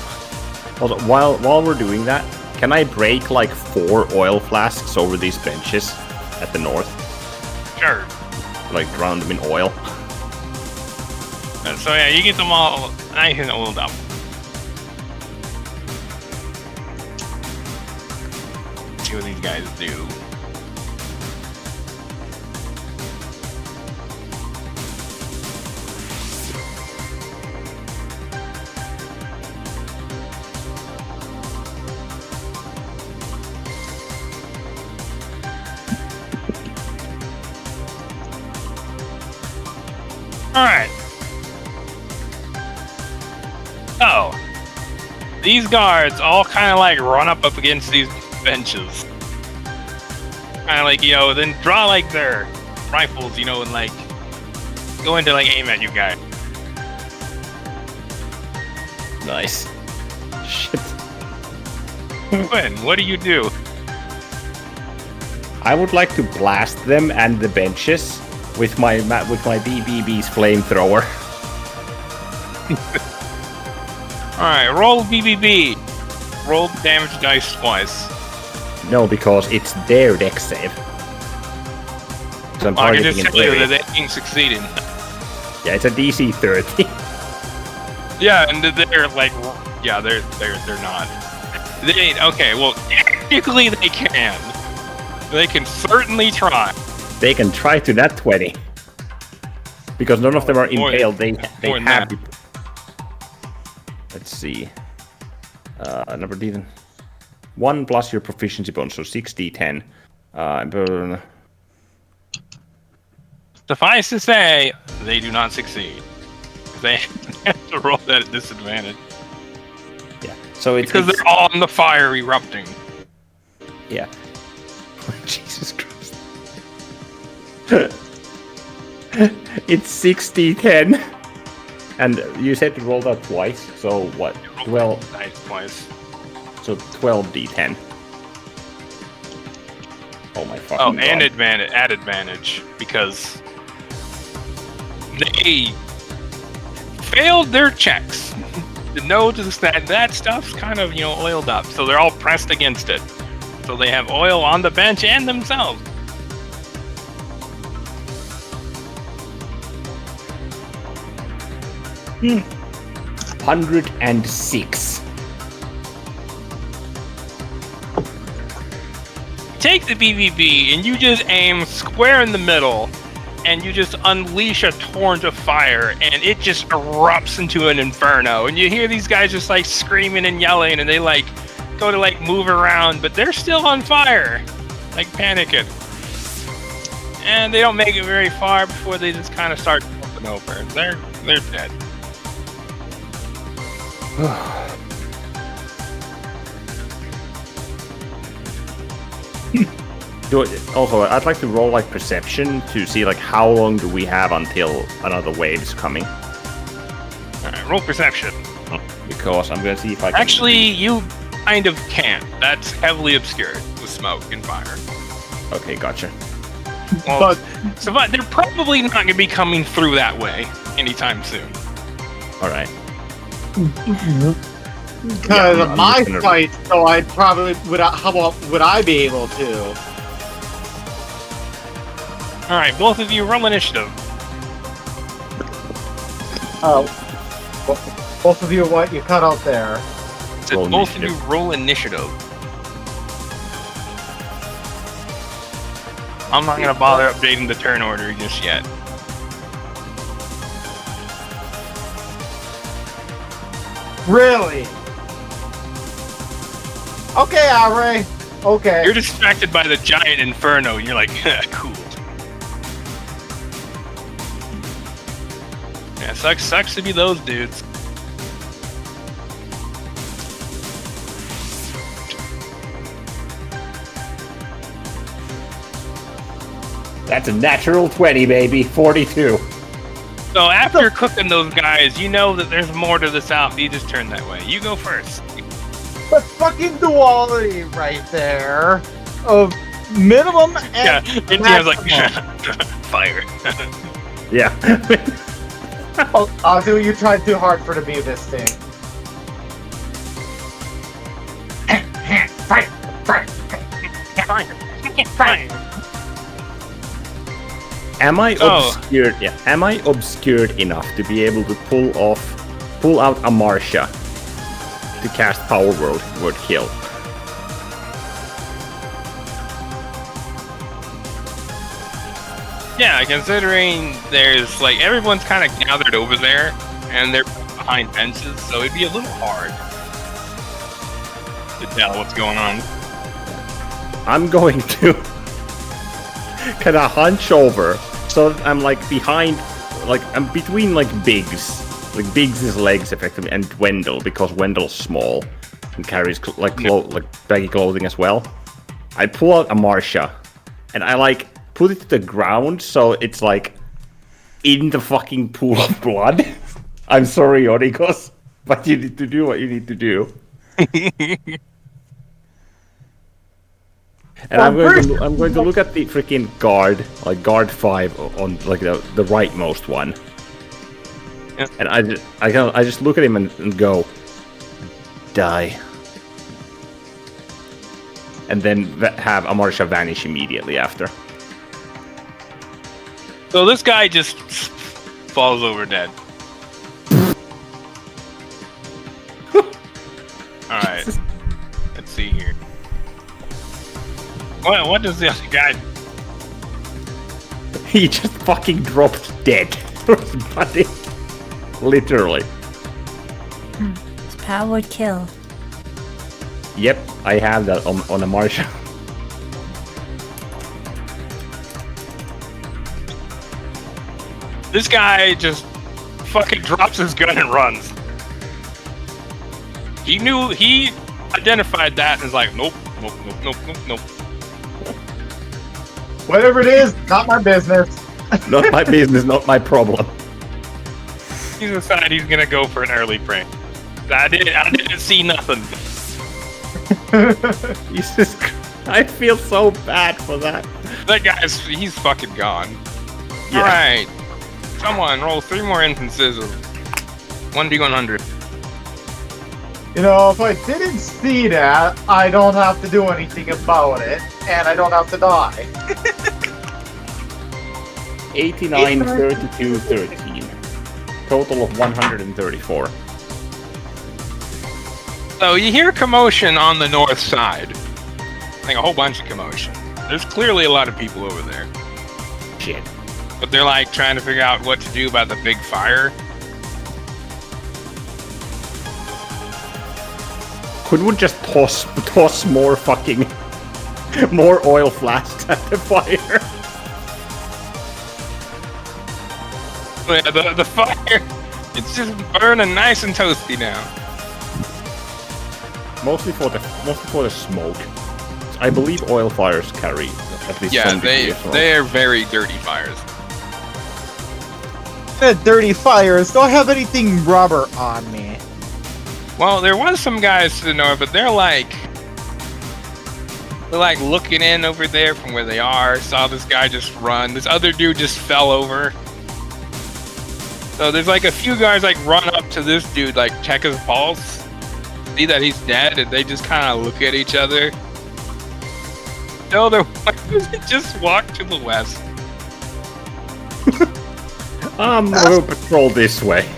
Hold on, while we're doing that, can I break like 4 oil flasks over these benches at the north? Sure. Like drown them in oil? So yeah, you get them all nice and oiled up. Let's see what these guys do. Alright. Oh. These guards all kind of like run up against these benches. Kind of like, then draw like their rifles, and like go into like aim at you guys. Nice. Shit. Quinn, what do you do? I would like to blast them and the benches with my BBB's flamethrower. Alright, roll BBB. Roll damage dice twice. No, because it's their deck save. So I'm I can targeting just an tell you area. that they ain't succeeding. Yeah, it's a DC 30. Yeah, and they're like, yeah, they're not. They ain't, okay, well, technically they can. They can certainly try. They can try to that 20. Because none of them are More impaled. They more than have. that. Let's see. Number D10. 1 plus your proficiency bonus, so 6d10. Burn. Suffice to say, they do not succeed. They have to roll that at disadvantage. Yeah. So it's Because they're on the fire erupting. Yeah. Jesus Christ. It's 6d10. And you said you rolled out twice, so what? 12. Nice twice. So 12d10. Oh my fucking Oh, god. and add advantage because they failed their checks. To know to that stuff's kind of oiled up, so they're all pressed against it. So they have oil on the bench and themselves. Hmm. 106. Take the BBB and you just aim square in the middle, and you just unleash a torrent of fire, and it just erupts into an inferno. And you hear these guys just like screaming and yelling, and they like go to like move around, but they're still on fire, like panicking. And they don't make it very far before they just kind of start flipping over. They're dead. Also, I'd like to roll like perception to see like how long do we have until another wave is coming. Alright, roll perception. Because I'm gonna see if I can. Actually, you kind of can't. That's heavily obscured with smoke and fire. Okay, gotcha. Well, but they're probably not going to be coming through that way anytime soon. Alright. Because Yeah, of I'm my just gonna- fight, so I probably would. How about would I be able to? Alright, both of you roll initiative. Oh, both of you, what you cut out there? So Roll both of you initiative. roll initiative. I'm not going to bother updating the turn order just yet. Really? Okay, Ari. Okay. You're distracted by the giant inferno. You're like, cool. Yeah, sucks to be those dudes. That's a natural 20, baby. 42. So after cooking those guys, you know that there's more to the south. You just turn that way. You go first. The fucking duality right there of minimum Yeah, and Indiana's like, maximum. fire. Yeah. Azu, you tried too hard for to be this thing. Fight! Fire. Am I Oh. obscured? Yeah. Am I obscured enough to be able to pull out a Marcia to cast Power Word Kill? Yeah, considering there's like everyone's kind of gathered over there, and they're behind benches, so it'd be a little hard to tell what's going on. I'm going to kind of hunch over so that I'm like behind, like I'm between like Biggs. Like Biggs' legs effectively, and Wendell, because Wendell's small and carries like baggy clothing as well. I pull out a Marcia and I like put it to the ground so it's like in the fucking pool of blood. I'm sorry, Onikos, but you need to do what you need to do. And I'm going to look at the freaking guard, like guard 5 on like the rightmost one. Yeah. And I just look at him and go, die. And then have Amarsha vanish immediately after. So this guy just falls over dead. Alright. Let's see here. What does the other guy do? He just fucking dropped dead. Buddy. Literally. His powered kill. Yep, I have that on Amarsha. This guy just fucking drops his gun and runs. He identified that and is like, nope. Whatever it is, not my business. Not my business, not my problem. He decided he's gonna go for an early prank. I didn't see nothing. Jesus Christ. I feel so bad for that. That he's fucking gone. Yeah. Alright. Someone roll 3 more instances of 1d100. You know, if I didn't see that, I don't have to do anything about it, and I don't have to die. 89, 32, 13. Total of 134. So you hear commotion on the north side. Like a whole bunch of commotion. There's clearly a lot of people over there. Shit. But they're like trying to figure out what to do about the big fire. Couldn't we just toss more fucking more oil flasks at the fire? So yeah, the fire, it's just burning nice and toasty now. Mostly for the smoke. I believe oil fires carry at least Yeah, some degree of smoke. they are very dirty fires. That dirty fires. Don't have anything rubber on me. Well, there was some guys to the north, but they're like looking in over there from where they are. Saw this guy just run. This other dude just fell over. So there's like a few guys like run up to this dude, like check his pulse, see that he's dead, and they just kind of look at each other. No, they're just walk to the west. We'll patrol this way.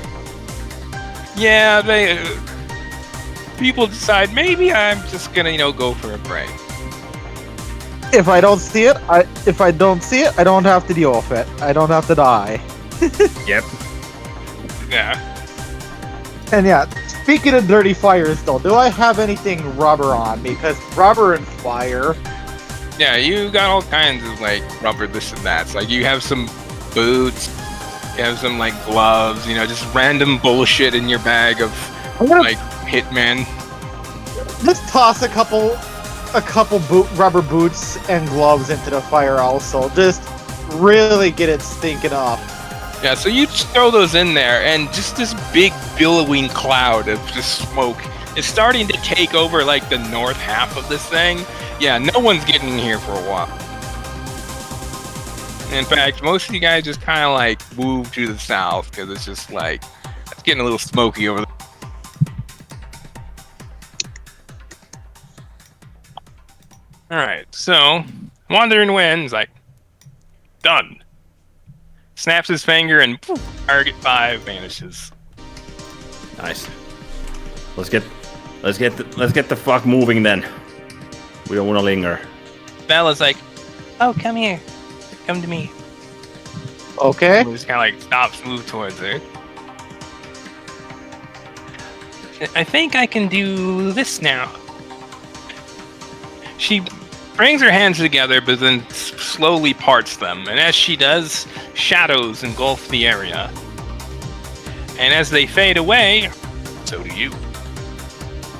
Yeah, people decide maybe I'm just gonna, go for a break. If I don't see it, I don't have to deal with it. I don't have to die. Yep. Yeah. And yeah, speaking of dirty fires, though, do I have anything rubber on me? Because rubber and fire. Yeah, you got all kinds of like rubber this and that. So, like you have some boots, you have some like gloves, just random bullshit in your bag of like hitman. Just toss a couple rubber boots and gloves into the fire also. Just really get it stinking up. Yeah, so you just throw those in there, and just this big billowing cloud of just smoke is starting to take over like the north half of this thing. Yeah, no one's getting in here for a while. In fact, most of you guys just kind of like move to the south because it's just like it's getting a little smoky over there. All right, so Wandering Wind's like done. Snaps his finger and poof, target 5 vanishes. Nice. Let's get the fuck moving then. We don't want to linger. Bella's like, "Oh, come here, come to me." Okay. Just kind of like stops, move towards her. I think I can do this now. She brings her hands together, but then slowly parts them. And as she does, shadows engulf the area. And as they fade away, so do you.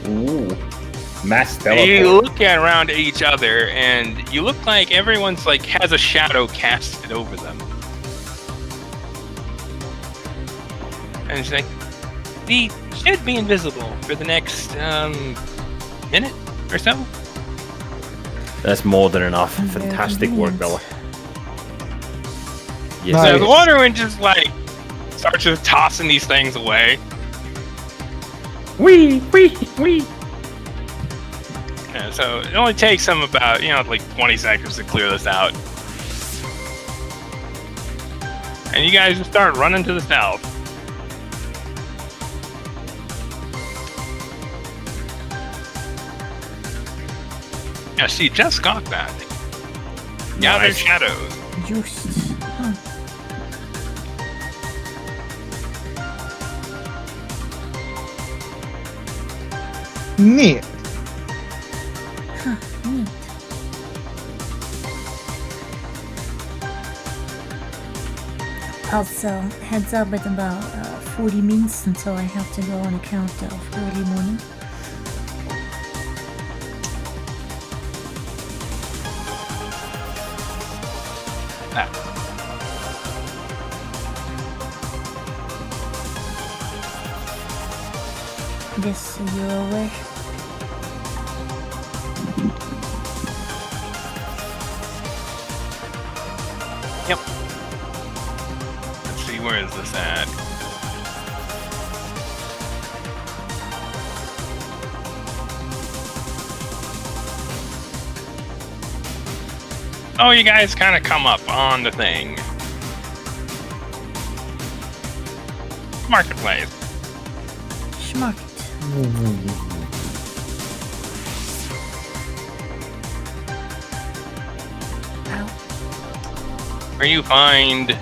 Ooh. Mass teleport. You look around at each other, and you look like everyone's like has a shadow casted over them. And she's like, "We should be invisible for the next minute or so." That's more than enough. Very Fantastic work, convenient. Bella. So Yes. the Wonderwind just like starts just tossing these things away. Wee. Yeah, so it only takes them about, like 20 seconds to clear this out. And you guys just start running to the south. Yes, you just got that. Gather Nice. shadows. Just. Huh. Neat. Neat. Also, heads up, it's about 40 minutes until I have to go on account of early morning. Ah. This you're aware. Yep. Let's see, where is this at? Oh, you guys kind of come up on the thing. Marketplace. Schmarket. Ow. Where you find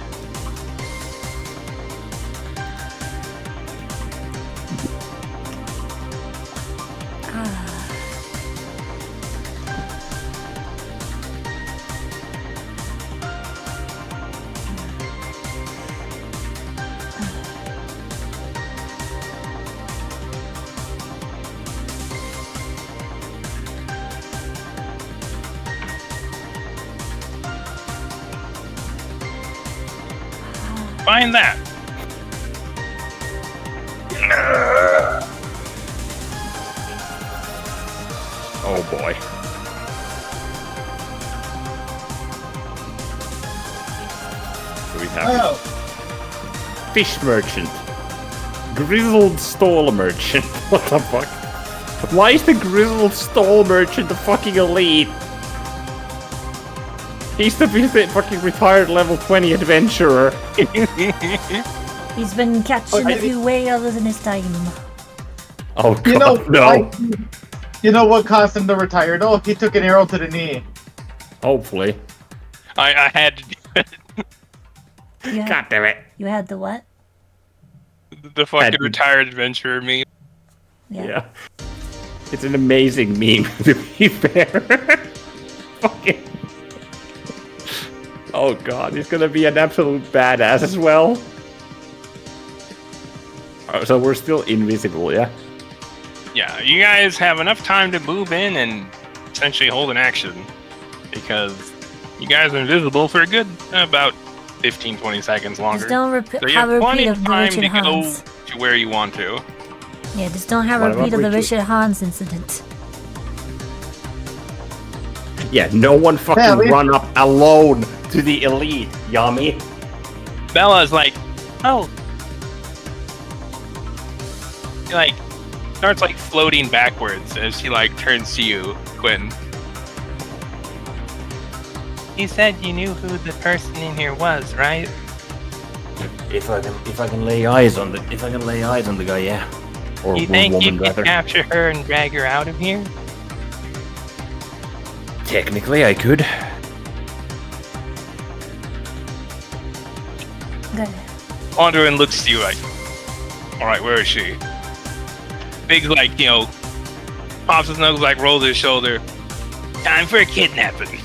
Ah. find that. Oh boy. So we have Oh, fish merchant, grizzled stall merchant. What the fuck? Why is the grizzled stall merchant the fucking elite? He's the fucking retired level 20 adventurer. He's been catching Oh, a few whales in his time. Oh god, you know, no. you know what caused him to retire? though? He took an arrow to the knee. Hopefully. I had to do it. You had, God damn it. you had the what? The fucking Had- retired adventurer me. Yeah. It's an amazing meme, to be fair. Fucking. Oh god, he's gonna be an absolute badass as well. Oh, so we're still invisible, yeah? Yeah, you guys have enough time to move in and essentially hold an action. Because you guys are invisible for a good about 15-20 seconds longer. Just don't So you have a have repeat plenty of of the time Richard to go Hans. to where you want to. Yeah, just don't have What a repeat about of the Richard? Richard Hans incident. Yeah, no one fucking Yeah, we- run up alone to the elite, Yami. Bella's like, oh. She, like, starts, like, floating backwards as she, like, turns to you, Quinn. You said you knew who the person in here was, right? If I can lay eyes on the guy, yeah. Or You think you woman could rather. capture her and drag her out of here? Technically, I could. Good. Wanderin looks to you like, alright, where is she? Biggs, like, pops his nose, like, rolls his shoulder. Time for a kidnapping.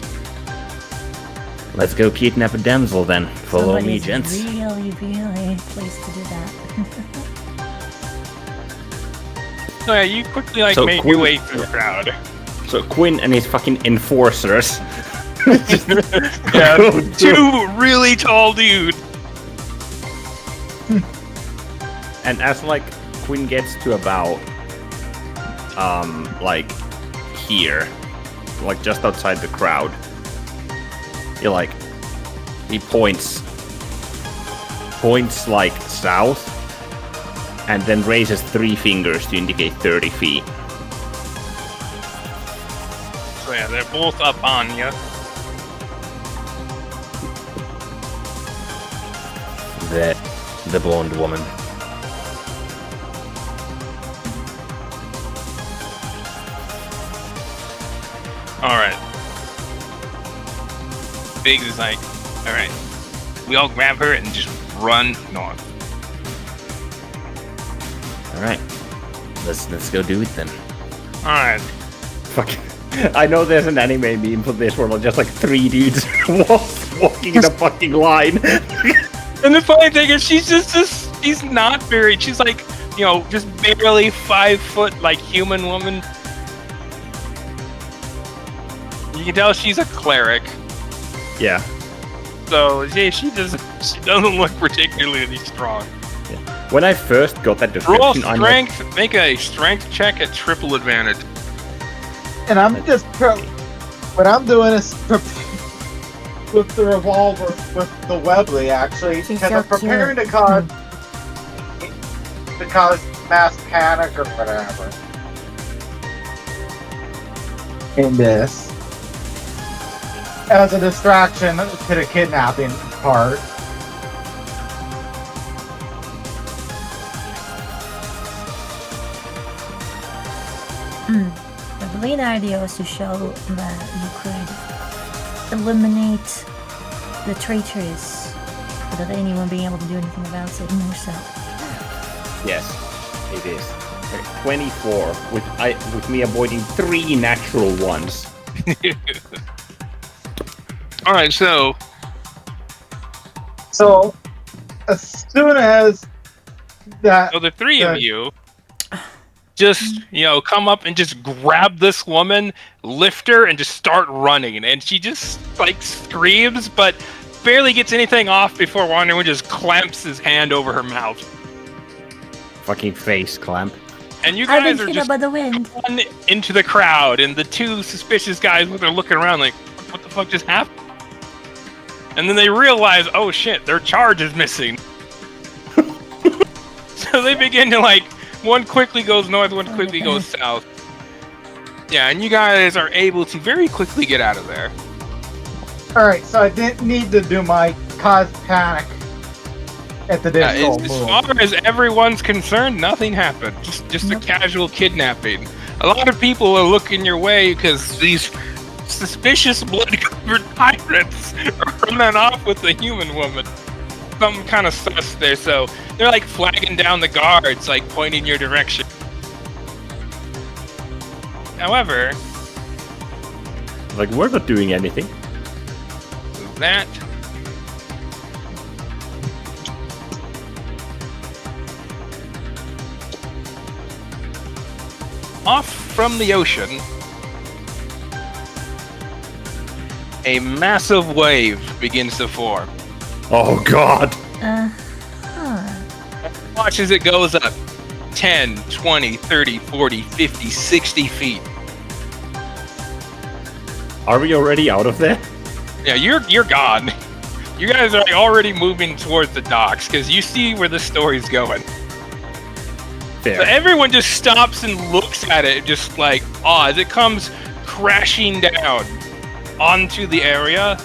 Let's go kidnap a damsel then. Follow me, Somebody's gents. really pleased to do that. So yeah, you quickly, like, So make Quinn- your way through the crowd. So Quinn and his fucking enforcers. Yeah, Go two really tall dudes. And as like Quinn gets to about like here, like just outside the crowd. He points like south, and then raises 3 fingers to indicate 30 feet. So yeah, they're both up on you. The blonde woman. Alright. Biggs is like, alright. We all grab her and just run north. All right, let's go do it then. Alright. Fucking. I know there's an anime meme for this where just like 3 dudes walking in a fucking line. And the funny thing is, she's not very, she's like, just barely 5 foot, like, human woman. You can tell she's a cleric. Yeah. So, yeah, she doesn't look particularly strong. Yeah. When I first got that Roll description, strength, make a strength check at triple advantage. And I'm just what I'm doing is with the revolver with the Webley actually, She's because so I'm preparing to cause mass panic or whatever. In this, as a distraction to the kidnapping part. The main idea was to show that you could eliminate the traitors without anyone being able to do anything about it more so. yes, it is. 24 with me avoiding 3 natural ones. All right, so as soon as that, the 3 of you just, come up and just grab this woman, lift her, and just start running. And she just, like, screams, but barely gets anything off before Wandering just clamps his hand over her mouth. Fucking face clamp. And you I've guys been are hit just by the wind. run into the crowd, and the 2 suspicious guys, they're looking around like, what the fuck just happened? And then they realize, oh shit, their charge is missing. So they begin to, like, one quickly goes north, one quickly goes south. Yeah, and you guys are able to very quickly get out of there. alright, so I didn't need to do my cause panic at the disco As move. far as everyone's concerned, nothing happened. Just a casual kidnapping. A lot of people are looking your way because these suspicious blood-covered pirates are running off with the human woman. Something kind of sus there, so they're like flagging down the guards, like pointing your direction. However, Like, we're not doing anything. that off from the ocean, a massive wave begins to form. Oh god! Watch as it goes up 10, 20, 30, 40, 50, 60 feet. Are we already out of there? Yeah, you're gone. You guys are already moving towards the docks because you see where the story's going. Fair. So everyone just stops and looks at it, just like awe, as it comes crashing down onto the area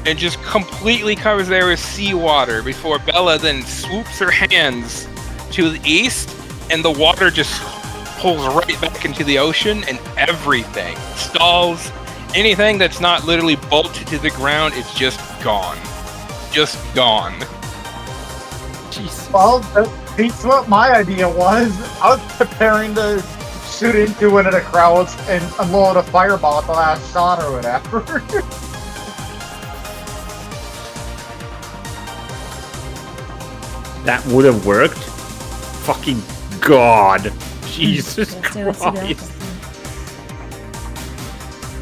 and just completely covers the area with seawater before Bella then swoops her hands to the east and the water just pulls right back into the ocean and everything stalls. Anything that's not literally bolted to the ground, it's just gone. Just gone. Jesus. Well, that's what my idea was. I was preparing to shoot into one of the crowds and unload a fireball at the last shot or whatever. That would have worked? Fucking god. Jesus Let's do it together. Christ.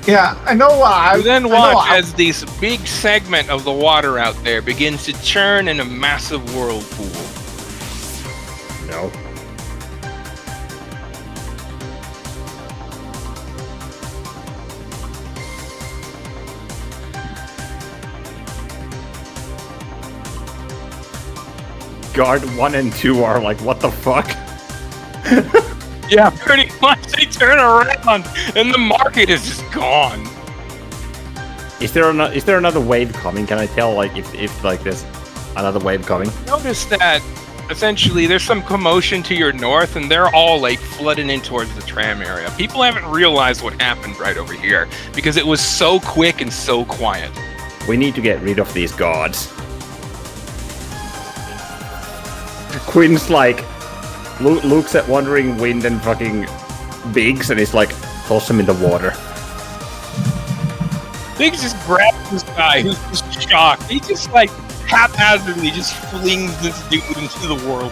Yeah, I know why. You then watch as this big segment of the water out there begins to churn in a massive whirlpool. No. guard 1 and 2 are like, what the fuck? Yeah, pretty much. They turn around and the market is just gone. Is there another wave coming? Can I tell like if like there's another wave coming? Notice that essentially there's some commotion to your north and they're all like flooding in towards the tram area. People haven't realized what happened right over here because it was so quick and so quiet. We need to get rid of these guards. Quinn's like looks at Wandering Wind and fucking Biggs and he's like, toss him in the water. Biggs just grabs this guy who's just shocked. He just like haphazardly just flings this dude into the world.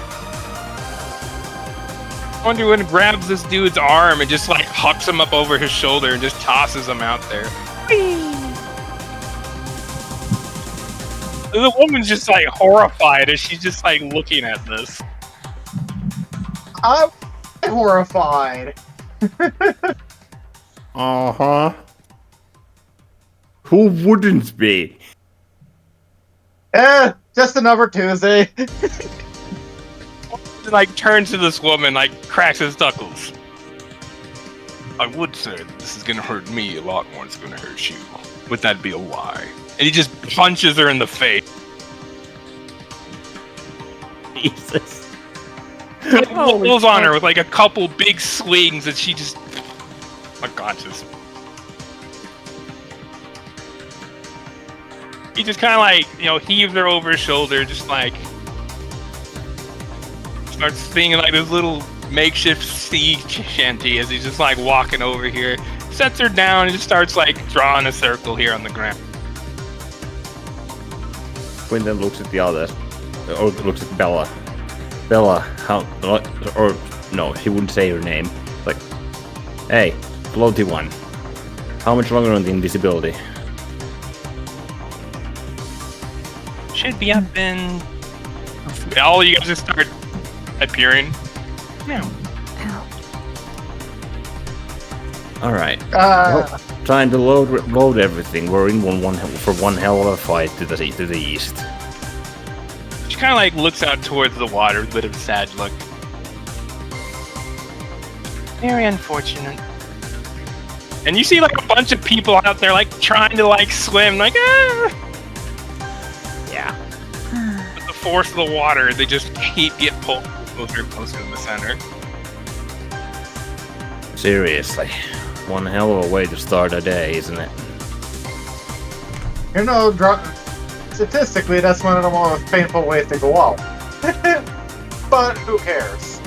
Wonder Wind grabs this dude's arm and just like hucks him up over his shoulder and just tosses him out there. Whee! The woman's just like horrified as she's just like looking at this. I'm horrified. Uh-huh. Who wouldn't be? Just another Tuesday. Like turns to this woman, like cracks his knuckles. I would say that this is gonna hurt me a lot more than it's gonna hurt you. Would that be a lie? And he just punches her in the face. Jesus. Pulls on her with like a couple big swings and she just unconscious. He just kind of like, heaves her over his shoulder, just like starts singing like this little makeshift sea shanty as he's just like walking over here, sets her down and just starts like drawing a circle here on the ground. Quinn then looks at the others, or looks at Bella. Bella, or no, he wouldn't say her name. Like, hey, floaty one, how much longer on the invisibility? Should be up in. All you guys just start appearing. Yeah. All right. Trying to load everything. We're in for one hell of a fight to the east. She kind of like looks out towards the water with a bit of a sad look. Very unfortunate. And you see like a bunch of people out there like trying to like swim, like Yeah. With the force of the water, they just get pulled closer and closer to the center. Seriously. One hell of a way to start a day, isn't it? Statistically, that's one of the most painful ways to go out. But who cares?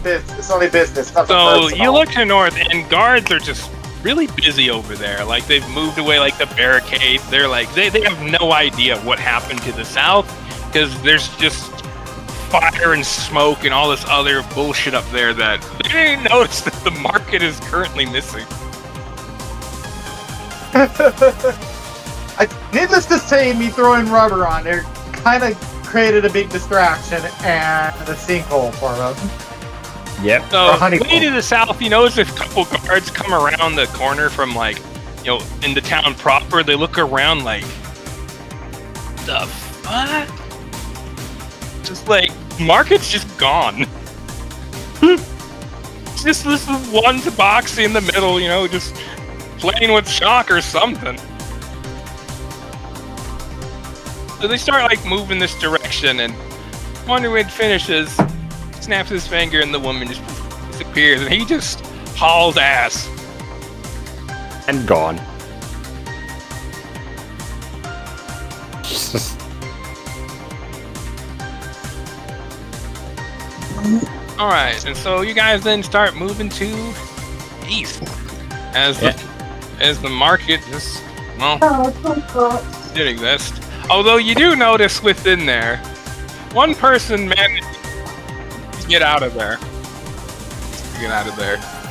It's only business. Nothing So personal. you look to north, and guards are just really busy over there. Like they've moved away like the barricade. They're like they have no idea what happened to the south because there's just fire and smoke and all this other bullshit up there that they didn't notice that the market is currently missing. Needless to say, me throwing rubber on there kind of created a big distraction and a sinkhole for them. Yep. So way to the south, you notice a couple guards come around the corner from like, in the town proper. They look around like, the fuck? Just like, market's just gone. It's just this one tabaxi in the middle, just playing with shock or something. So they start like moving this direction, and Wonder Wind finishes, snaps his finger, and the woman just disappears, and he just hauls ass. And gone. Jesus. Alright, and so you guys then start moving to east. As the market just, did exist. Although you do notice within there, one person managed to get out of there.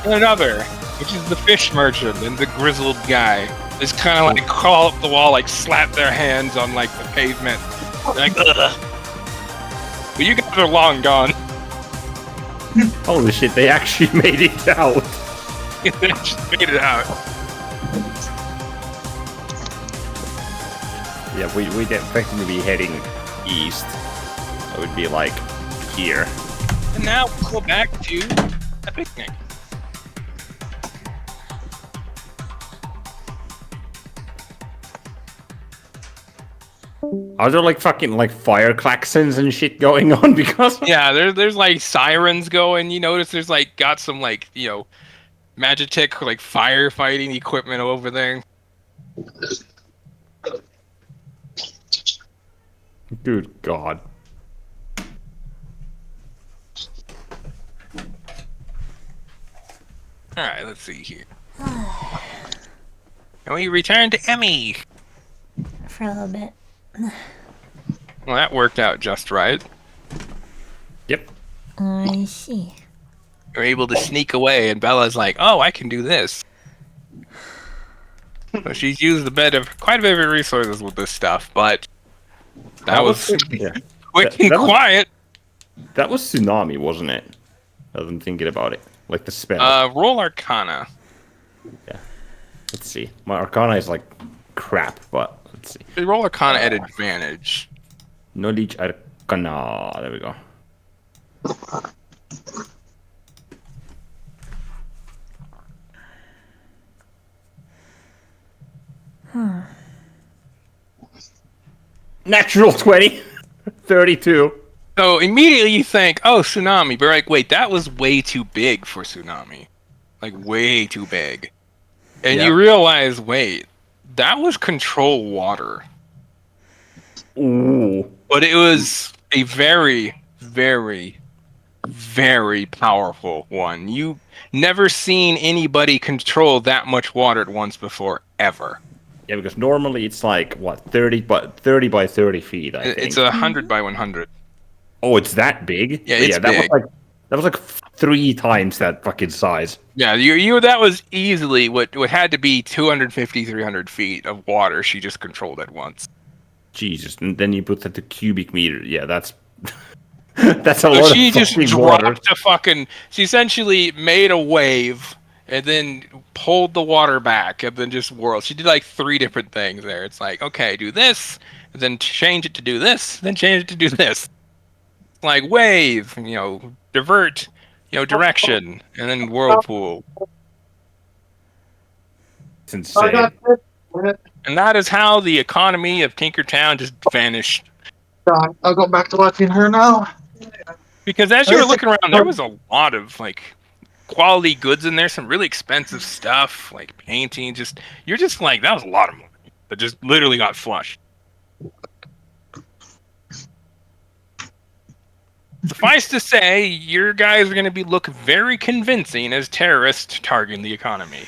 And another, which is the fish merchant and the grizzled guy, just kind of like crawl up the wall, like slap their hands on like the pavement. They're like, ugh. But you guys are long gone. Holy shit, they actually made it out. They just made it out. Yeah, we'd effectively be heading east. would be like here. And now we'll go back to a picnic. Are there like fucking like fire klaxons and shit going on because? Yeah, there's like sirens going. You notice there's like got some like Magitech like firefighting equipment over there. Good God. All right, let's see here. And we return to Emmy. For a little bit. Well, that worked out just right. Yep. I see. You're able to sneak away, and Bella's like, "Oh, I can do this." So she's used quite a bit of resources with this stuff, but that was yeah. quick and that was- quiet. That was Tsunami, wasn't it? As I'm thinking about it, like the spell. Roll Arcana. Let's see. My Arcana is like crap, but let's see. Roll Arcana at advantage. Knowledge Arcana. There we go. Natural 20. 32. So immediately you think, "Oh, Tsunami," but like, wait, that was way too big for Tsunami. Like, way too big. And Yep. you realize, wait, that was control water. Ooh. But it was a very, very, very powerful one. You never seen anybody control that much water at once before, ever. Yeah, because normally it's like what 30 by 30 feet. I think. It's 100 by 100. Oh, it's that big? Yeah, it's that big. was like 3 times that fucking size. Yeah, you that was easily what had to be 250, 300 feet of water she just controlled at once. Jesus, and then you put that to cubic meter. Yeah, that's that's a lot So she of just fucking water. dropped a fucking. She essentially made a wave and then pulled the water back and then just whirled. She did like 3 different things there. It's like, okay, do this, and then change it to do this, then change it to do this. Like wave, divert, direction, and then whirlpool. It's insane. And that is how the economy of Tinkertown just vanished. I'll go back to watching her now. Because as you were looking around, there was a lot of like quality goods in there, some really expensive stuff, like painting. You're just like, that was a lot of money that just literally got flushed. Suffice to say, your guys are going to be look very convincing as terrorists targeting the economy.